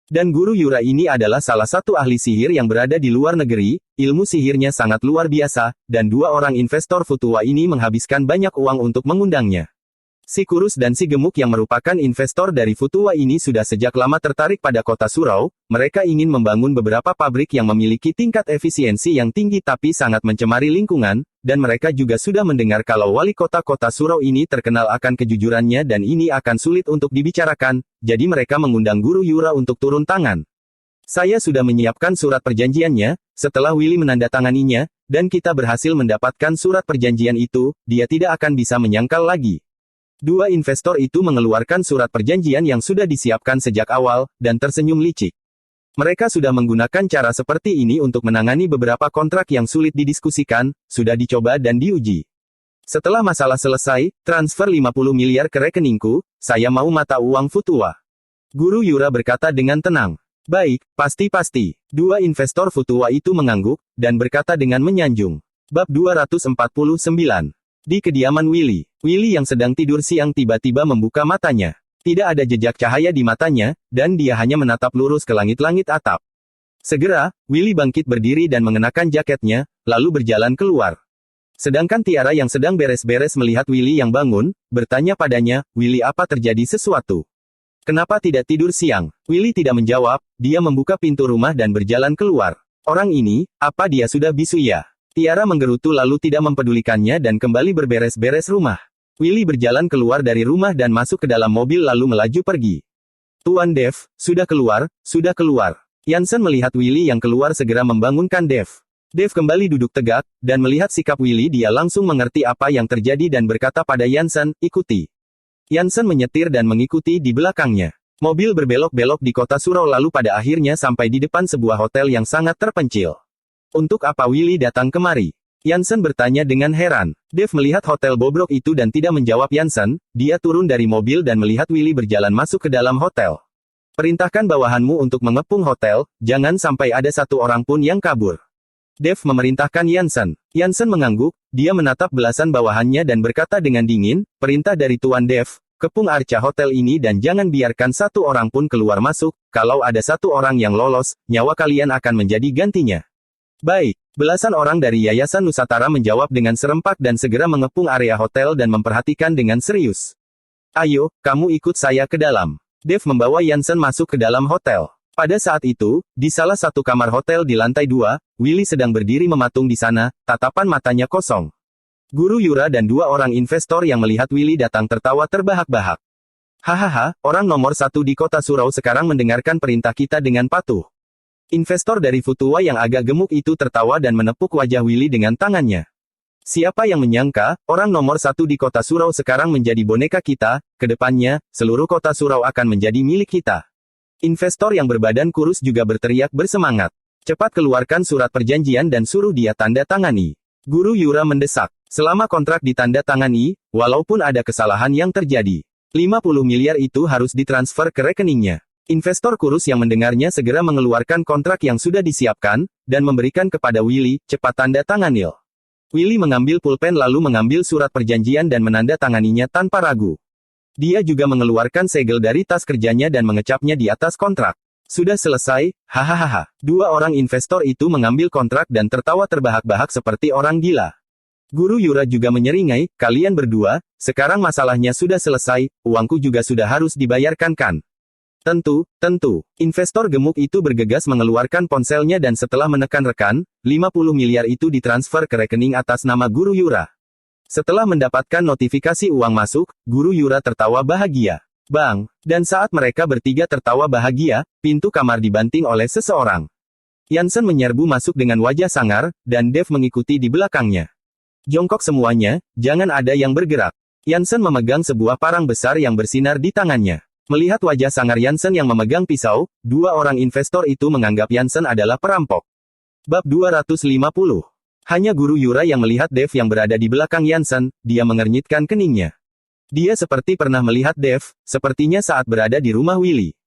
Dan guru Yura ini adalah salah satu ahli sihir yang berada di luar negeri, ilmu sihirnya sangat luar biasa, dan 2 orang investor Futua ini menghabiskan banyak uang untuk mengundangnya. Si kurus dan si gemuk yang merupakan investor dari Futua ini sudah sejak lama tertarik pada kota surau, mereka ingin membangun beberapa pabrik yang memiliki tingkat efisiensi yang tinggi tapi sangat mencemari lingkungan, dan mereka juga sudah mendengar kalau wali kota surau ini terkenal akan kejujurannya dan ini akan sulit untuk dibicarakan, jadi mereka mengundang Guru Yura untuk turun tangan. Saya sudah menyiapkan surat perjanjiannya, setelah Willy menandatanganinya, dan kita berhasil mendapatkan surat perjanjian itu, dia tidak akan bisa menyangkal lagi. Dua investor itu mengeluarkan surat perjanjian yang sudah disiapkan sejak awal, dan tersenyum licik. Mereka sudah menggunakan cara seperti ini untuk menangani beberapa kontrak yang sulit didiskusikan, sudah dicoba dan diuji. Setelah masalah selesai, transfer 50 miliar ke rekeningku, saya mau mata uang Futua. Guru Yura berkata dengan tenang. Baik, pasti. Dua investor Futua itu mengangguk, dan berkata dengan menyanjung. Bab 249. Di kediaman Willy. Willy yang sedang tidur siang tiba-tiba membuka matanya. Tidak ada jejak cahaya di matanya, dan dia hanya menatap lurus ke langit-langit atap. Segera, Willy bangkit berdiri dan mengenakan jaketnya, lalu berjalan keluar. Sedangkan Tiara yang sedang beres-beres melihat Willy yang bangun, bertanya padanya, Willy apa terjadi sesuatu? Kenapa tidak tidur siang? Willy tidak menjawab, dia membuka pintu rumah dan berjalan keluar. Orang ini, apa dia sudah bisu ya? Tiara menggerutu lalu tidak mempedulikannya dan kembali berberes-beres rumah. Willy berjalan keluar dari rumah dan masuk ke dalam mobil lalu melaju pergi. Tuan Dev, sudah keluar, sudah keluar. Jansen melihat Willy yang keluar segera membangunkan Dev. Dev kembali duduk tegak, dan melihat sikap Willy dia langsung mengerti apa yang terjadi dan berkata pada Jansen, ikuti. Jansen menyetir dan mengikuti di belakangnya. Mobil berbelok-belok di kota surau lalu pada akhirnya sampai di depan sebuah hotel yang sangat terpencil. Untuk apa Willy datang kemari? Jansen bertanya dengan heran. Dev melihat hotel bobrok itu dan tidak menjawab Jansen, dia turun dari mobil dan melihat Willy berjalan masuk ke dalam hotel. Perintahkan bawahanmu untuk mengepung hotel, jangan sampai ada satu orang pun yang kabur. Dev memerintahkan Jansen. Jansen mengangguk, dia menatap belasan bawahannya dan berkata dengan dingin, perintah dari Tuan Dev, kepung arca hotel ini dan jangan biarkan satu orang pun keluar masuk, kalau ada satu orang yang lolos, nyawa kalian akan menjadi gantinya. Baik, belasan orang dari Yayasan Nusantara menjawab dengan serempak dan segera mengepung area hotel dan memperhatikan dengan serius. Ayo, kamu ikut saya ke dalam. Dev membawa Jansen masuk ke dalam hotel. Pada saat itu, di salah satu kamar hotel di lantai 2, Willy sedang berdiri mematung di sana, tatapan matanya kosong. Guru Yura dan dua orang investor yang melihat Willy datang tertawa terbahak-bahak. Hahaha, orang nomor satu di kota surau sekarang mendengarkan perintah kita dengan patuh. Investor dari Futua yang agak gemuk itu tertawa dan menepuk wajah Willy dengan tangannya. Siapa yang menyangka, orang nomor satu di kota surau sekarang menjadi boneka kita, kedepannya, seluruh kota surau akan menjadi milik kita. Investor yang berbadan kurus juga berteriak bersemangat. Cepat keluarkan surat perjanjian dan suruh dia tanda tangani. Guru Yura mendesak. Selama kontrak ditanda tangani, walaupun ada kesalahan yang terjadi, 50 miliar itu harus ditransfer ke rekeningnya. Investor kurus yang mendengarnya segera mengeluarkan kontrak yang sudah disiapkan, dan memberikan kepada Willy, cepat tanda tanganil. Willy mengambil pulpen lalu mengambil surat perjanjian dan menandatanganinya tanpa ragu. Dia juga mengeluarkan segel dari tas kerjanya dan mengecapnya di atas kontrak. Sudah selesai, hahaha. Dua orang investor itu mengambil kontrak dan tertawa terbahak-bahak seperti orang gila. Guru Yura juga menyeringai, kalian berdua, sekarang masalahnya sudah selesai, uangku juga sudah harus dibayarkan kan? Tentu. Investor gemuk itu bergegas mengeluarkan ponselnya dan setelah menekan rekan, 50 miliar itu ditransfer ke rekening atas nama Guru Yura. Setelah mendapatkan notifikasi uang masuk, Guru Yura tertawa bahagia. Bang, dan saat mereka bertiga tertawa bahagia, pintu kamar dibanting oleh seseorang. Jansen menyerbu masuk dengan wajah sangar, dan Dev mengikuti di belakangnya. Jongkok semuanya, jangan ada yang bergerak. Jansen memegang sebuah parang besar yang bersinar di tangannya. Melihat wajah sangar Jansen yang memegang pisau, dua orang investor itu menganggap Jansen adalah perampok. Bab 250. Hanya Guru Yura yang melihat Dev yang berada di belakang Jansen, dia mengernyitkan keningnya. Dia seperti pernah melihat Dev, sepertinya saat berada di rumah Willy.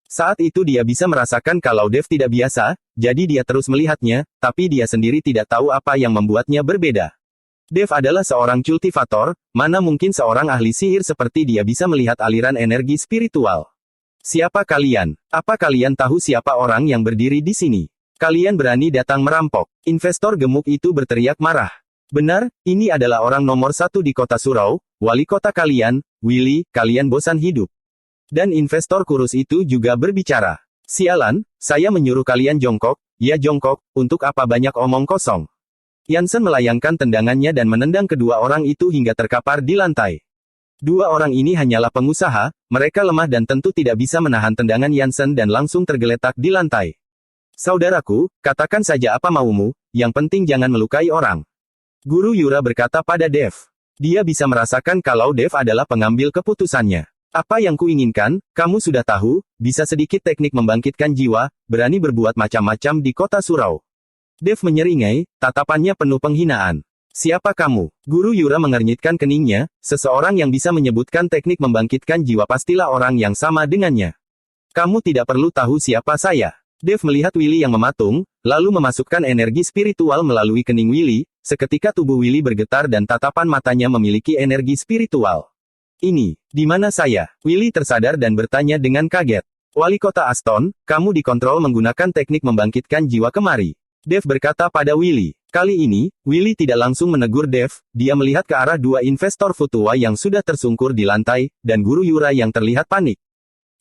Saat itu dia bisa merasakan kalau Dev tidak biasa, jadi dia terus melihatnya, tapi dia sendiri tidak tahu apa yang membuatnya berbeda. Dev adalah seorang kultivator, mana mungkin seorang ahli sihir seperti dia bisa melihat aliran energi spiritual. Siapa kalian? Apa kalian tahu siapa orang yang berdiri di sini? Kalian berani datang merampok? Investor gemuk itu berteriak marah. Benar, ini adalah orang nomor satu di kota surau, wali kota kalian, Willy, kalian bosan hidup. Dan investor kurus itu juga berbicara. Sialan, saya menyuruh kalian jongkok, ya jongkok, untuk apa banyak omong kosong. Jansen melayangkan tendangannya dan menendang kedua orang itu hingga terkapar di lantai. Dua orang ini hanyalah pengusaha, mereka lemah dan tentu tidak bisa menahan tendangan Jansen dan langsung tergeletak di lantai. Saudaraku, katakan saja apa maumu, yang penting jangan melukai orang. Guru Yura berkata pada Dev. Dia bisa merasakan kalau Dev adalah pengambil keputusannya. Apa yang kuinginkan, kamu sudah tahu, bisa sedikit teknik membangkitkan jiwa, berani berbuat macam-macam di kota surau. Dev menyeringai, tatapannya penuh penghinaan. Siapa kamu? Guru Yura mengernyitkan keningnya, seseorang yang bisa menyebutkan teknik membangkitkan jiwa pastilah orang yang sama dengannya. Kamu tidak perlu tahu siapa saya. Dev melihat Willy yang mematung, lalu memasukkan energi spiritual melalui kening Willy, seketika tubuh Willy bergetar dan tatapan matanya memiliki energi spiritual. Ini, di mana saya? Willy tersadar dan bertanya dengan kaget. Wali kota Aston, kamu dikontrol menggunakan teknik membangkitkan jiwa kemari. Dev berkata pada Willy. Kali ini, Willy tidak langsung menegur Dev, dia melihat ke arah dua investor Futua yang sudah tersungkur di lantai, dan Guru Yura yang terlihat panik.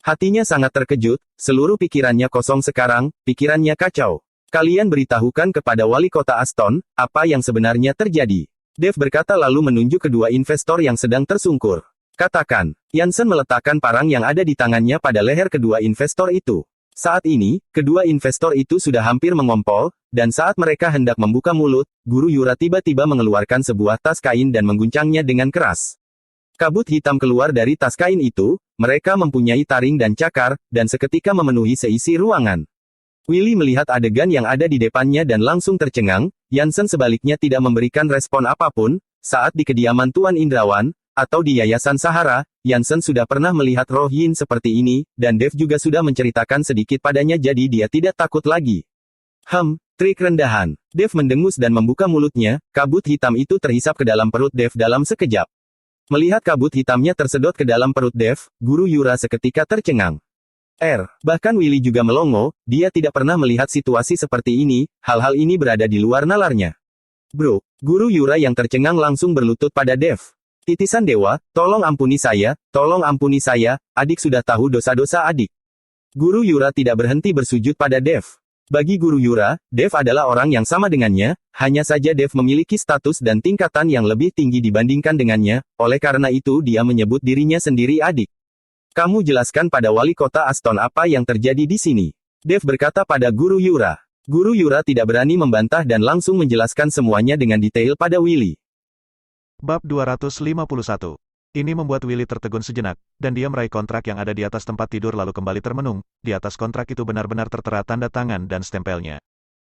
Hatinya sangat terkejut, seluruh pikirannya kosong sekarang, pikirannya kacau. Kalian beritahukan kepada wali kota Aston, apa yang sebenarnya terjadi. Dev berkata lalu menunjuk kedua investor yang sedang tersungkur. Katakan, Jansen meletakkan parang yang ada di tangannya pada leher kedua investor itu. Saat ini, kedua investor itu sudah hampir mengompol, dan saat mereka hendak membuka mulut, Guru Yura tiba-tiba mengeluarkan sebuah tas kain dan mengguncangnya dengan keras. Kabut hitam keluar dari tas kain itu, mereka mempunyai taring dan cakar, dan seketika memenuhi seisi ruangan. Willy melihat adegan yang ada di depannya dan langsung tercengang, Jansen sebaliknya tidak memberikan respon apapun, saat di kediaman Tuan Indrawan, atau di Yayasan Sahara, Jansen sudah pernah melihat roh Yin seperti ini, dan Dev juga sudah menceritakan sedikit padanya jadi dia tidak takut lagi. Trik rendahan. Dev mendengus dan membuka mulutnya, kabut hitam itu terhisap ke dalam perut Dev dalam sekejap. Melihat kabut hitamnya tersedot ke dalam perut Dev, Guru Yura seketika tercengang. Bahkan Willy juga melongo, dia tidak pernah melihat situasi seperti ini, hal-hal ini berada di luar nalarnya. Bro, Guru Yura yang tercengang langsung berlutut pada Dev. Titisan dewa, tolong ampuni saya, adik sudah tahu dosa-dosa adik. Guru Yura tidak berhenti bersujud pada Dev. Bagi Guru Yura, Dev adalah orang yang sama dengannya, hanya saja Dev memiliki status dan tingkatan yang lebih tinggi dibandingkan dengannya, oleh karena itu dia menyebut dirinya sendiri adik. Kamu jelaskan pada wali kota Aston apa yang terjadi di sini. Dev berkata pada Guru Yura. Guru Yura tidak berani membantah dan langsung menjelaskan semuanya dengan detail pada Willy. Bab 251. Ini membuat Willy tertegun sejenak, dan dia meraih kontrak yang ada di atas tempat tidur lalu kembali termenung, di atas kontrak itu benar-benar tertera tanda tangan dan stempelnya.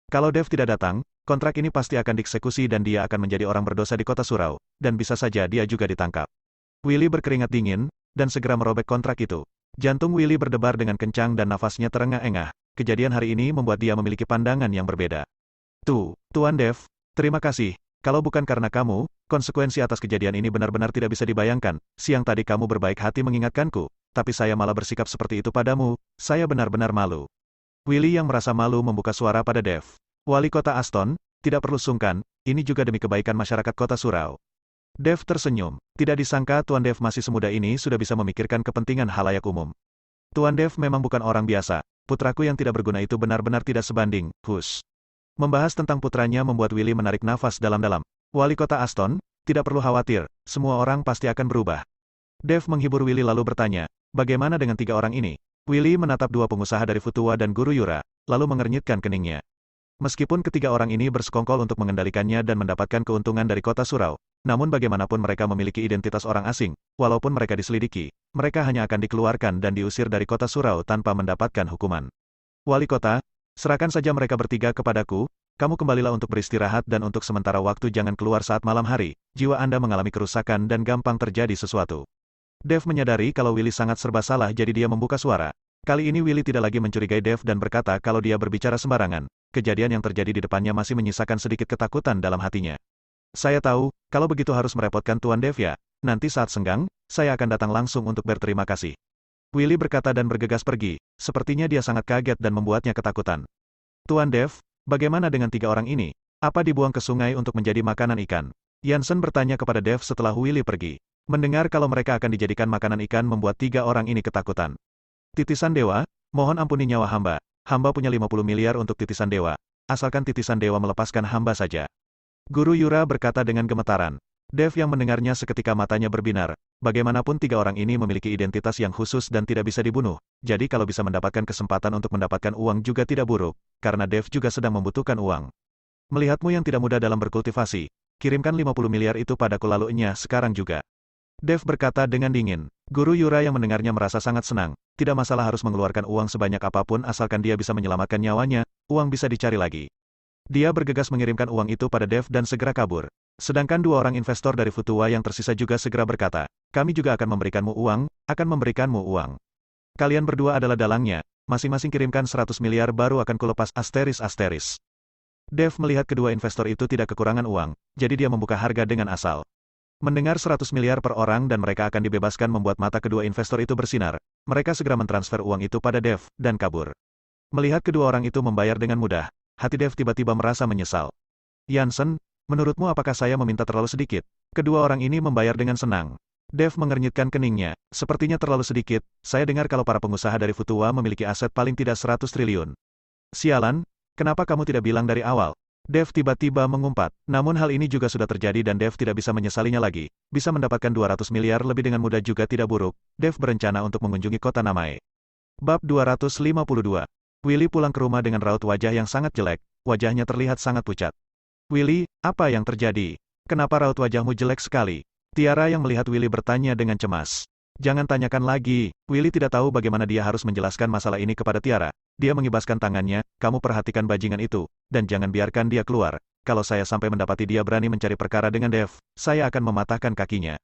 Kalau Dev tidak datang, kontrak ini pasti akan dieksekusi dan dia akan menjadi orang berdosa di kota surau, dan bisa saja dia juga ditangkap. Willy berkeringat dingin, dan segera merobek kontrak itu. Jantung Willy berdebar dengan kencang dan nafasnya terengah-engah, kejadian hari ini membuat dia memiliki pandangan yang berbeda. Tuan Dev, terima kasih. Kalau bukan karena kamu, konsekuensi atas kejadian ini benar-benar tidak bisa dibayangkan. Siang tadi kamu berbaik hati mengingatkanku, tapi saya malah bersikap seperti itu padamu, saya benar-benar malu. Willy yang merasa malu membuka suara pada Dev. Wali kota Aston, tidak perlu sungkan, ini juga demi kebaikan masyarakat kota surau. Dev tersenyum, tidak disangka Tuan Dev masih semuda ini sudah bisa memikirkan kepentingan halayak umum. Tuan Dev memang bukan orang biasa, putraku yang tidak berguna itu benar-benar tidak sebanding, Hush. Membahas tentang putranya membuat Willy menarik nafas dalam-dalam. Wali kota Aston, tidak perlu khawatir, semua orang pasti akan berubah. Dev menghibur Willy lalu bertanya, bagaimana dengan tiga orang ini? Willy menatap dua pengusaha dari Futua dan Guru Yura, lalu mengernyitkan keningnya. Meskipun ketiga orang ini bersekongkol untuk mengendalikannya dan mendapatkan keuntungan dari kota surau, namun bagaimanapun mereka memiliki identitas orang asing, walaupun mereka diselidiki, mereka hanya akan dikeluarkan dan diusir dari kota surau tanpa mendapatkan hukuman. Wali kota, serahkan saja mereka bertiga kepadaku, kamu kembalilah untuk beristirahat dan untuk sementara waktu jangan keluar saat malam hari, jiwa Anda mengalami kerusakan dan gampang terjadi sesuatu. Dev menyadari kalau Willy sangat serba salah jadi dia membuka suara. Kali ini Willy tidak lagi mencurigai Dev dan berkata kalau dia berbicara sembarangan, kejadian yang terjadi di depannya masih menyisakan sedikit ketakutan dalam hatinya. Saya tahu, kalau begitu harus merepotkan Tuan Dev ya, nanti saat senggang, saya akan datang langsung untuk berterima kasih. Willy berkata dan bergegas pergi, sepertinya dia sangat kaget dan membuatnya ketakutan. Tuan Dev, bagaimana dengan tiga orang ini? Apa dibuang ke sungai untuk menjadi makanan ikan? Jansen bertanya kepada Dev setelah Willy pergi. Mendengar kalau mereka akan dijadikan makanan ikan membuat tiga orang ini ketakutan. Titisan dewa, mohon ampuni nyawa hamba. Hamba punya 50 miliar untuk titisan dewa. Asalkan titisan dewa melepaskan hamba saja. Guru Yura berkata dengan gemetaran. Dev yang mendengarnya seketika matanya berbinar. Bagaimanapun tiga orang ini memiliki identitas yang khusus dan tidak bisa dibunuh. Jadi kalau bisa mendapatkan kesempatan untuk mendapatkan uang juga tidak buruk, karena Dev juga sedang membutuhkan uang. Melihatmu yang tidak mudah dalam berkultivasi, kirimkan 50 miliar itu padaku lalunya sekarang juga. Dev berkata dengan dingin. Guru Yura yang mendengarnya merasa sangat senang. Tidak masalah harus mengeluarkan uang sebanyak apapun asalkan dia bisa menyelamatkan nyawanya, uang bisa dicari lagi. Dia bergegas mengirimkan uang itu pada Dev dan segera kabur. Sedangkan dua orang investor dari Futua yang tersisa juga segera berkata, kami juga akan memberikanmu uang. Kalian berdua adalah dalangnya, masing-masing kirimkan 100 miliar baru akan kulepas asteris. Dev melihat kedua investor itu tidak kekurangan uang, jadi dia membuka harga dengan asal. Mendengar 100 miliar per orang dan mereka akan dibebaskan membuat mata kedua investor itu bersinar. Mereka segera mentransfer uang itu pada Dev, dan kabur. Melihat kedua orang itu membayar dengan mudah, hati Dev tiba-tiba merasa menyesal. Jansen, menurutmu apakah saya meminta terlalu sedikit? Kedua orang ini membayar dengan senang. Dev mengernyitkan keningnya, sepertinya terlalu sedikit, saya dengar kalau para pengusaha dari Futua memiliki aset paling tidak 100 triliun. Sialan, kenapa kamu tidak bilang dari awal? Dev tiba-tiba mengumpat, namun hal ini juga sudah terjadi dan Dev tidak bisa menyesalinya lagi. Bisa mendapatkan 200 miliar lebih dengan mudah juga tidak buruk. Dev berencana untuk mengunjungi kota Namae. Bab 252. Willy pulang ke rumah dengan raut wajah yang sangat jelek, wajahnya terlihat sangat pucat. Willy, apa yang terjadi? Kenapa raut wajahmu jelek sekali? Tiara yang melihat Willy bertanya dengan cemas. Jangan tanyakan lagi, Willy tidak tahu bagaimana dia harus menjelaskan masalah ini kepada Tiara. Dia mengibaskan tangannya, kamu perhatikan bajingan itu, dan jangan biarkan dia keluar. Kalau saya sampai mendapati dia berani mencari perkara dengan Dev, saya akan mematahkan kakinya.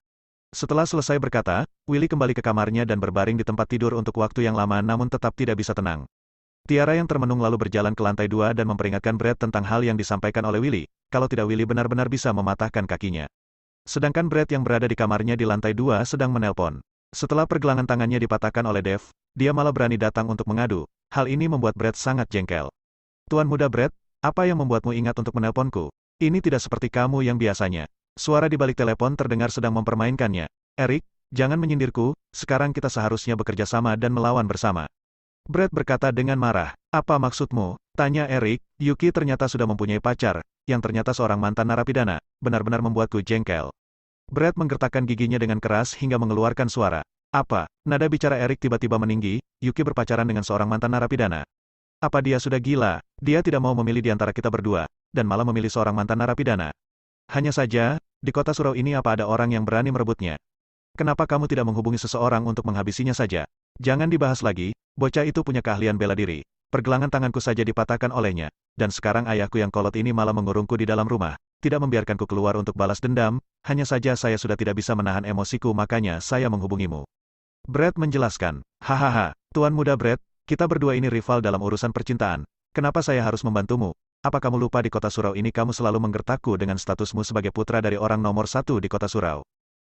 Setelah selesai berkata, Willy kembali ke kamarnya dan berbaring di tempat tidur untuk waktu yang lama namun tetap tidak bisa tenang. Tiara yang termenung lalu berjalan ke lantai 2 dan memperingatkan Brett tentang hal yang disampaikan oleh Willy, kalau tidak Willy benar-benar bisa mematahkan kakinya. Sedangkan Brett yang berada di kamarnya di lantai 2 sedang menelpon. Setelah pergelangan tangannya dipatahkan oleh Dev, dia malah berani datang untuk mengadu. Hal ini membuat Brett sangat jengkel. Tuan muda Brett, apa yang membuatmu ingat untuk menelponku? Ini tidak seperti kamu yang biasanya. Suara di balik telepon terdengar sedang mempermainkannya. Eric, jangan menyindirku, sekarang kita seharusnya bekerja sama dan melawan bersama. Brett berkata dengan marah. Apa maksudmu? Tanya Eric. Yuki ternyata sudah mempunyai pacar, yang ternyata seorang mantan narapidana, benar-benar membuatku jengkel. Brett menggertakkan giginya dengan keras hingga mengeluarkan suara. Apa? Nada bicara Eric tiba-tiba meninggi, Yuki berpacaran dengan seorang mantan narapidana. Apa dia sudah gila? Dia tidak mau memilih di antara kita berdua, dan malah memilih seorang mantan narapidana. Hanya saja, di kota surau ini apa ada orang yang berani merebutnya? Kenapa kamu tidak menghubungi seseorang untuk menghabisinya saja? Jangan dibahas lagi, bocah itu punya keahlian bela diri. Pergelangan tanganku saja dipatahkan olehnya, dan sekarang ayahku yang kolot ini malah mengurungku di dalam rumah. Tidak membiarkanku keluar untuk balas dendam, hanya saja saya sudah tidak bisa menahan emosiku makanya saya menghubungimu. Brett menjelaskan, hahaha, Tuan muda Brett, kita berdua ini rival dalam urusan percintaan. Kenapa saya harus membantumu? Apa kamu lupa di kota surau ini kamu selalu menggertakku dengan statusmu sebagai putra dari orang nomor 1 di kota surau?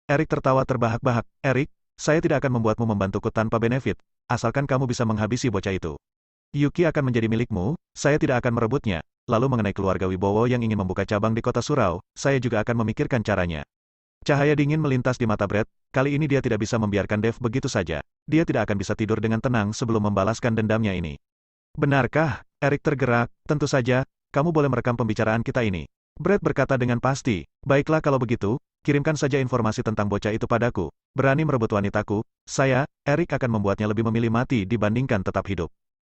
Eric tertawa terbahak-bahak, Eric, saya tidak akan membuatmu membantuku tanpa benefit, asalkan kamu bisa menghabisi bocah itu. Yuki akan menjadi milikmu, saya tidak akan merebutnya. Lalu mengenai keluarga Wibowo yang ingin membuka cabang di kota surau, saya juga akan memikirkan caranya. Cahaya dingin melintas di mata Brett, kali ini dia tidak bisa membiarkan Dev begitu saja. Dia tidak akan bisa tidur dengan tenang sebelum membalaskan dendamnya ini. Benarkah? Eric tergerak, tentu saja, kamu boleh merekam pembicaraan kita ini. Brett berkata dengan pasti, baiklah kalau begitu, kirimkan saja informasi tentang bocah itu padaku. Berani merebut wanitaku, saya, Eric akan membuatnya lebih memilih mati dibandingkan tetap hidup.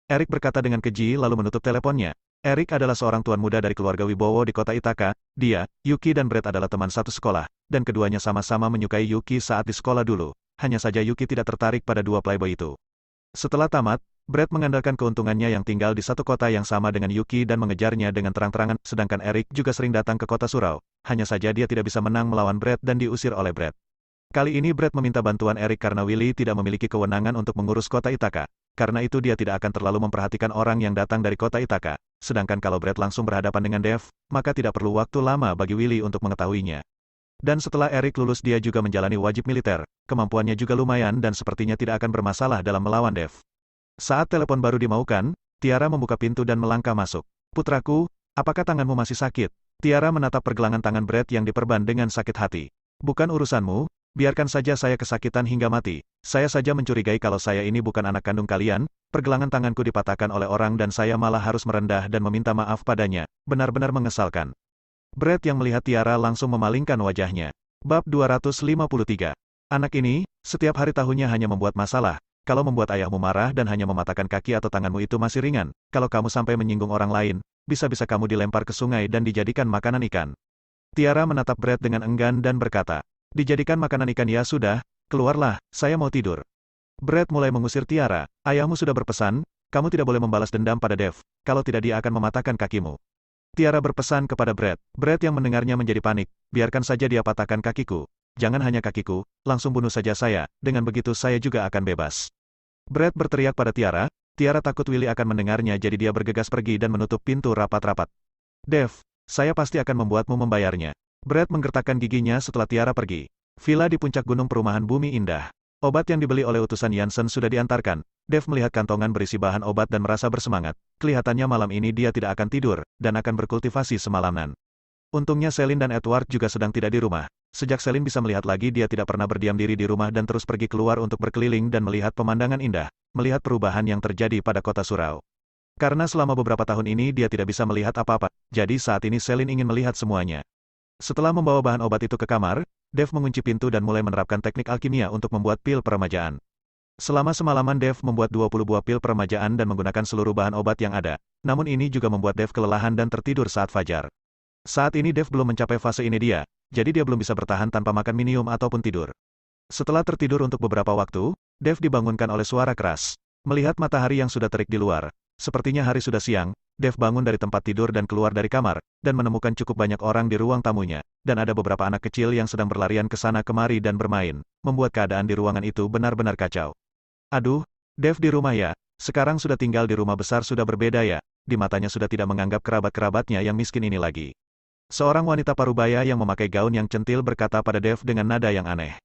Eric berkata dengan keji lalu menutup teleponnya. Eric adalah seorang tuan muda dari keluarga Wibowo di kota Ithaka. Dia, Yuki dan Brett adalah teman satu sekolah, dan keduanya sama-sama menyukai Yuki saat di sekolah dulu. Hanya saja Yuki tidak tertarik pada dua playboy itu. Setelah tamat, Brett mengandalkan keuntungannya yang tinggal di satu kota yang sama dengan Yuki dan mengejarnya dengan terang-terangan, sedangkan Eric juga sering datang ke kota surau. Hanya saja dia tidak bisa menang melawan Brett dan diusir oleh Brett. Kali ini Brett meminta bantuan Eric karena Willy tidak memiliki kewenangan untuk mengurus kota Ithaka. Karena itu dia tidak akan terlalu memperhatikan orang yang datang dari kota Ithaka. Sedangkan kalau Brett langsung berhadapan dengan Dev, maka tidak perlu waktu lama bagi Willy untuk mengetahuinya. Dan setelah Eric lulus dia juga menjalani wajib militer, kemampuannya juga lumayan dan sepertinya tidak akan bermasalah dalam melawan Dev. Saat telepon baru dimaukan, Tiara membuka pintu dan melangkah masuk. Putraku, apakah tanganmu masih sakit? Tiara menatap pergelangan tangan Brett yang diperban dengan sakit hati. Bukan urusanmu, biarkan saja saya kesakitan hingga mati. Saya saja mencurigai kalau saya ini bukan anak kandung kalian, pergelangan tanganku dipatahkan oleh orang dan saya malah harus merendah dan meminta maaf padanya. Benar-benar mengesalkan. Brett yang melihat Tiara langsung memalingkan wajahnya. Bab 253. Anak ini, setiap hari tahunnya hanya membuat masalah. Kalau membuat ayahmu marah dan hanya mematahkan kaki atau tanganmu itu masih ringan. Kalau kamu sampai menyinggung orang lain, bisa-bisa kamu dilempar ke sungai dan dijadikan makanan ikan. Tiara menatap Brett dengan enggan dan berkata, dijadikan makanan ikan ya sudah, keluarlah, saya mau tidur. Brett mulai mengusir Tiara, ayahmu sudah berpesan, kamu tidak boleh membalas dendam pada Dev, kalau tidak dia akan mematahkan kakimu. Tiara berpesan kepada Brett. Brett yang mendengarnya menjadi panik, biarkan saja dia patahkan kakiku. Jangan hanya kakiku, langsung bunuh saja saya, dengan begitu saya juga akan bebas. Brett berteriak pada Tiara, Tiara takut Willy akan mendengarnya jadi dia bergegas pergi dan menutup pintu rapat-rapat. Dev, saya pasti akan membuatmu membayarnya. Brett menggertakkan giginya setelah Tiara pergi. Villa di puncak gunung perumahan Bumi Indah. Obat yang dibeli oleh utusan Jansen sudah diantarkan. Dev melihat kantongan berisi bahan obat dan merasa bersemangat. Kelihatannya malam ini dia tidak akan tidur, dan akan berkultivasi semalaman. Untungnya Celine dan Edward juga sedang tidak di rumah. Sejak Celine bisa melihat lagi dia tidak pernah berdiam diri di rumah dan terus pergi keluar untuk berkeliling dan melihat pemandangan indah. Melihat perubahan yang terjadi pada kota surau. Karena selama beberapa tahun ini dia tidak bisa melihat apa-apa, jadi saat ini Celine ingin melihat semuanya. Setelah membawa bahan obat itu ke kamar, Dev mengunci pintu dan mulai menerapkan teknik alkimia untuk membuat pil peremajaan. Selama semalaman Dev membuat 20 buah pil peremajaan dan menggunakan seluruh bahan obat yang ada. Namun ini juga membuat Dev kelelahan dan tertidur saat fajar. Saat ini Dev belum mencapai fase ini jadi dia belum bisa bertahan tanpa makan minum ataupun tidur. Setelah tertidur untuk beberapa waktu, Dev dibangunkan oleh suara keras. Melihat matahari yang sudah terik di luar, sepertinya hari sudah siang, Dev bangun dari tempat tidur dan keluar dari kamar, dan menemukan cukup banyak orang di ruang tamunya, dan ada beberapa anak kecil yang sedang berlarian ke sana kemari dan bermain, membuat keadaan di ruangan itu benar-benar kacau. Aduh, Dev di rumah ya, sekarang sudah tinggal di rumah besar sudah berbeda ya, di matanya sudah tidak menganggap kerabat-kerabatnya yang miskin ini lagi. Seorang wanita parubaya yang memakai gaun yang centil berkata pada Dev dengan nada yang aneh.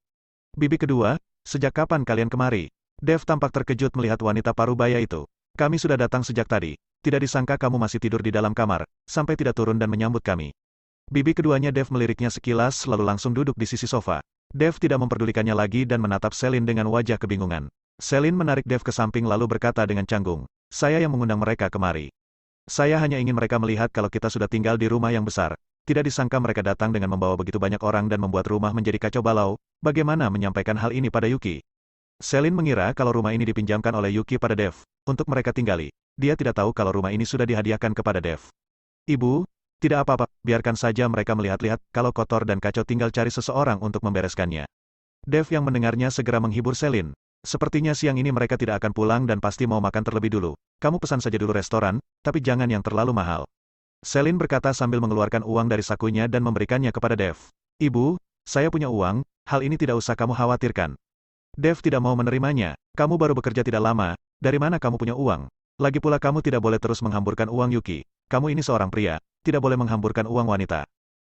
Bibi kedua, sejak kapan kalian kemari? Dev tampak terkejut melihat wanita parubaya itu. Kami sudah datang sejak tadi, tidak disangka kamu masih tidur di dalam kamar, sampai tidak turun dan menyambut kami. Bibi keduanya Dev meliriknya sekilas lalu langsung duduk di sisi sofa. Dev tidak memperdulikannya lagi dan menatap Celine dengan wajah kebingungan. Celine menarik Dev ke samping lalu berkata dengan canggung, saya yang mengundang mereka kemari. Saya hanya ingin mereka melihat kalau kita sudah tinggal di rumah yang besar. Tidak disangka mereka datang dengan membawa begitu banyak orang dan membuat rumah menjadi kacau balau. Bagaimana menyampaikan hal ini pada Yuki? Celine mengira kalau rumah ini dipinjamkan oleh Yuki pada Dev, untuk mereka tinggali. Dia tidak tahu kalau rumah ini sudah dihadiahkan kepada Dev. Ibu, tidak apa-apa, biarkan saja mereka melihat-lihat, kalau kotor dan kacau tinggal cari seseorang untuk membereskannya. Dev yang mendengarnya segera menghibur Celine. Sepertinya siang ini mereka tidak akan pulang dan pasti mau makan terlebih dulu. Kamu pesan saja dulu restoran, tapi jangan yang terlalu mahal. Celine berkata sambil mengeluarkan uang dari sakunya dan memberikannya kepada Dev. Ibu, saya punya uang, hal ini tidak usah kamu khawatirkan. Dev tidak mau menerimanya. Kamu baru bekerja tidak lama, dari mana kamu punya uang? Lagi pula kamu tidak boleh terus menghamburkan uang Yuki. Kamu ini seorang pria, tidak boleh menghamburkan uang wanita.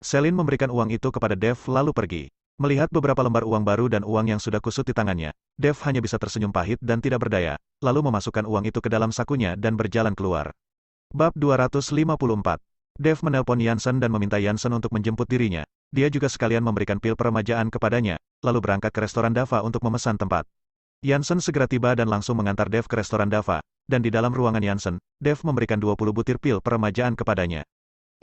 Celine memberikan uang itu kepada Dev lalu pergi. Melihat beberapa lembar uang baru dan uang yang sudah kusut di tangannya, Dev hanya bisa tersenyum pahit dan tidak berdaya, lalu memasukkan uang itu ke dalam sakunya dan berjalan keluar. Bab 254. Dev menelpon Jansen dan meminta Jansen untuk menjemput dirinya. Dia juga sekalian memberikan pil peremajaan kepadanya, lalu berangkat ke restoran Dava untuk memesan tempat. Jansen segera tiba dan langsung mengantar Dev ke restoran Dava, dan di dalam ruangan Jansen, Dev memberikan 20 butir pil peremajaan kepadanya.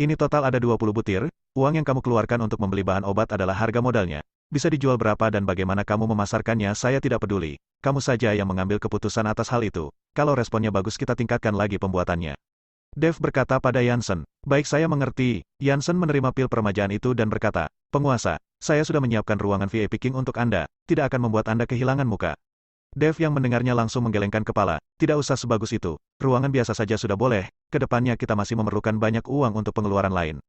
Ini total ada 20 butir, uang yang kamu keluarkan untuk membeli bahan obat adalah harga modalnya. Bisa dijual berapa dan bagaimana kamu memasarkannya saya tidak peduli. Kamu saja yang mengambil keputusan atas hal itu. Kalau responnya bagus kita tingkatkan lagi pembuatannya. Dev berkata pada Jansen, baik saya mengerti. Jansen menerima pil peremajaan itu dan berkata, penguasa, saya sudah menyiapkan ruangan VIP King untuk Anda, tidak akan membuat Anda kehilangan muka. Dev yang mendengarnya langsung menggelengkan kepala, tidak usah sebagus itu, ruangan biasa saja sudah boleh, kedepannya kita masih memerlukan banyak uang untuk pengeluaran lain.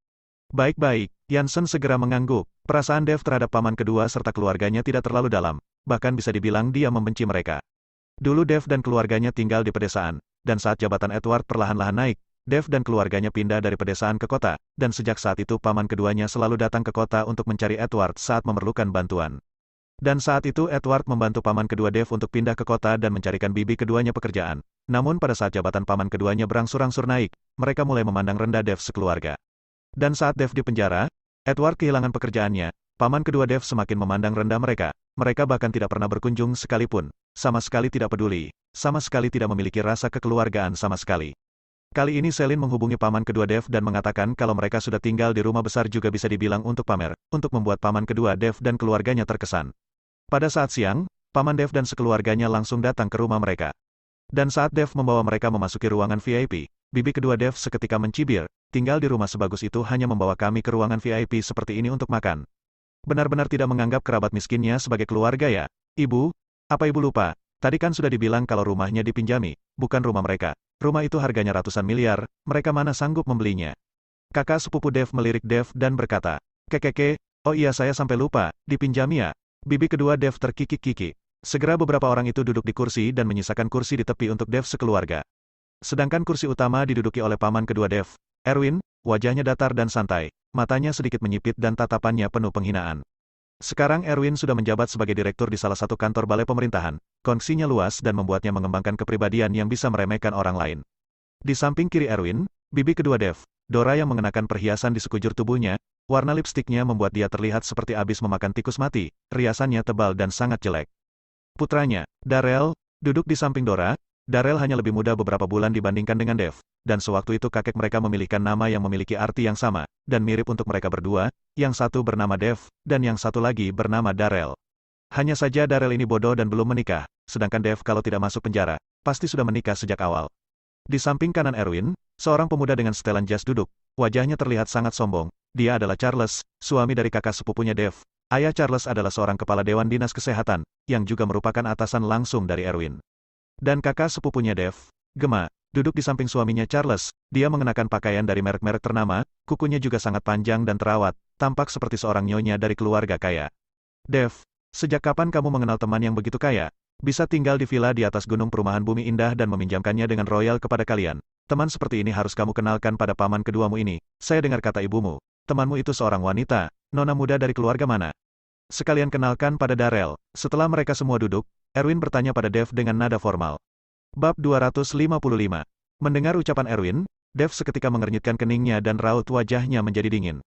Baik-baik, Jansen segera mengangguk, perasaan Dev terhadap paman kedua serta keluarganya tidak terlalu dalam, bahkan bisa dibilang dia membenci mereka. Dulu Dev dan keluarganya tinggal di pedesaan, dan saat jabatan Edward perlahan-lahan naik, Dev dan keluarganya pindah dari pedesaan ke kota, dan sejak saat itu paman keduanya selalu datang ke kota untuk mencari Edward saat memerlukan bantuan. Dan saat itu Edward membantu paman kedua Dev untuk pindah ke kota dan mencarikan bibi keduanya pekerjaan. Namun pada saat jabatan paman keduanya berangsur-angsur naik, mereka mulai memandang rendah Dev sekeluarga. Dan saat Dev di penjara, Edward kehilangan pekerjaannya, paman kedua Dev semakin memandang rendah mereka. Mereka bahkan tidak pernah berkunjung sekalipun, sama sekali tidak peduli, sama sekali tidak memiliki rasa kekeluargaan sama sekali. Kali ini Selin menghubungi paman kedua Dev dan mengatakan kalau mereka sudah tinggal di rumah besar juga bisa dibilang untuk pamer, untuk membuat paman kedua Dev dan keluarganya terkesan. Pada saat siang, paman Dev dan sekeluarganya langsung datang ke rumah mereka. Dan saat Dev membawa mereka memasuki ruangan VIP, bibi kedua Dev seketika mencibir, tinggal di rumah sebagus itu hanya membawa kami ke ruangan VIP seperti ini untuk makan. Benar-benar tidak menganggap kerabat miskinnya sebagai keluarga ya, Ibu? Apa Ibu lupa? Tadi kan sudah dibilang kalau rumahnya dipinjami, bukan rumah mereka. Rumah itu harganya ratusan miliar, mereka mana sanggup membelinya. Kakak sepupu Dev melirik Dev dan berkata, Kekeke, oh iya saya sampai lupa, dipinjami ya. Bibi kedua Dev terkikik-kikik. Segera beberapa orang itu duduk di kursi dan menyisakan kursi di tepi untuk Dev sekeluarga. Sedangkan kursi utama diduduki oleh paman kedua Dev, Erwin, wajahnya datar dan santai, matanya sedikit menyipit dan tatapannya penuh penghinaan. Sekarang Erwin sudah menjabat sebagai direktur di salah satu kantor balai pemerintahan, koneksinya luas dan membuatnya mengembangkan kepribadian yang bisa meremehkan orang lain. Di samping kiri Erwin, bibi kedua Dev, Dora yang mengenakan perhiasan di sekujur tubuhnya, warna lipstiknya membuat dia terlihat seperti abis memakan tikus mati, riasannya tebal dan sangat jelek. Putranya, Darrell, duduk di samping Dora. Darrell hanya lebih muda beberapa bulan dibandingkan dengan Dev, dan sewaktu itu kakek mereka memilihkan nama yang memiliki arti yang sama, dan mirip untuk mereka berdua, yang satu bernama Dev, dan yang satu lagi bernama Darrell. Hanya saja Darrell ini bodoh dan belum menikah, sedangkan Dev kalau tidak masuk penjara, pasti sudah menikah sejak awal. Di samping kanan Erwin, seorang pemuda dengan setelan jas duduk, wajahnya terlihat sangat sombong. Dia adalah Charles, suami dari kakak sepupunya Dev. Ayah Charles adalah seorang kepala Dewan Dinas Kesehatan, yang juga merupakan atasan langsung dari Erwin. Dan kakak sepupunya Dev, Gemma, duduk di samping suaminya Charles. Dia mengenakan pakaian dari merek-merek ternama, kukunya juga sangat panjang dan terawat, tampak seperti seorang nyonya dari keluarga kaya. Dev, sejak kapan kamu mengenal teman yang begitu kaya? Bisa tinggal di villa di atas gunung perumahan Bumi Indah dan meminjamkannya dengan royal kepada kalian. Teman seperti ini harus kamu kenalkan pada paman keduamu ini. Saya dengar kata ibumu, temanmu itu seorang wanita, nona muda dari keluarga mana? Sekalian kenalkan pada Darrell. Setelah mereka semua duduk, Erwin bertanya pada Dev dengan nada formal. Bab 255. Mendengar ucapan Erwin, Dev seketika mengernyitkan keningnya dan raut wajahnya menjadi dingin.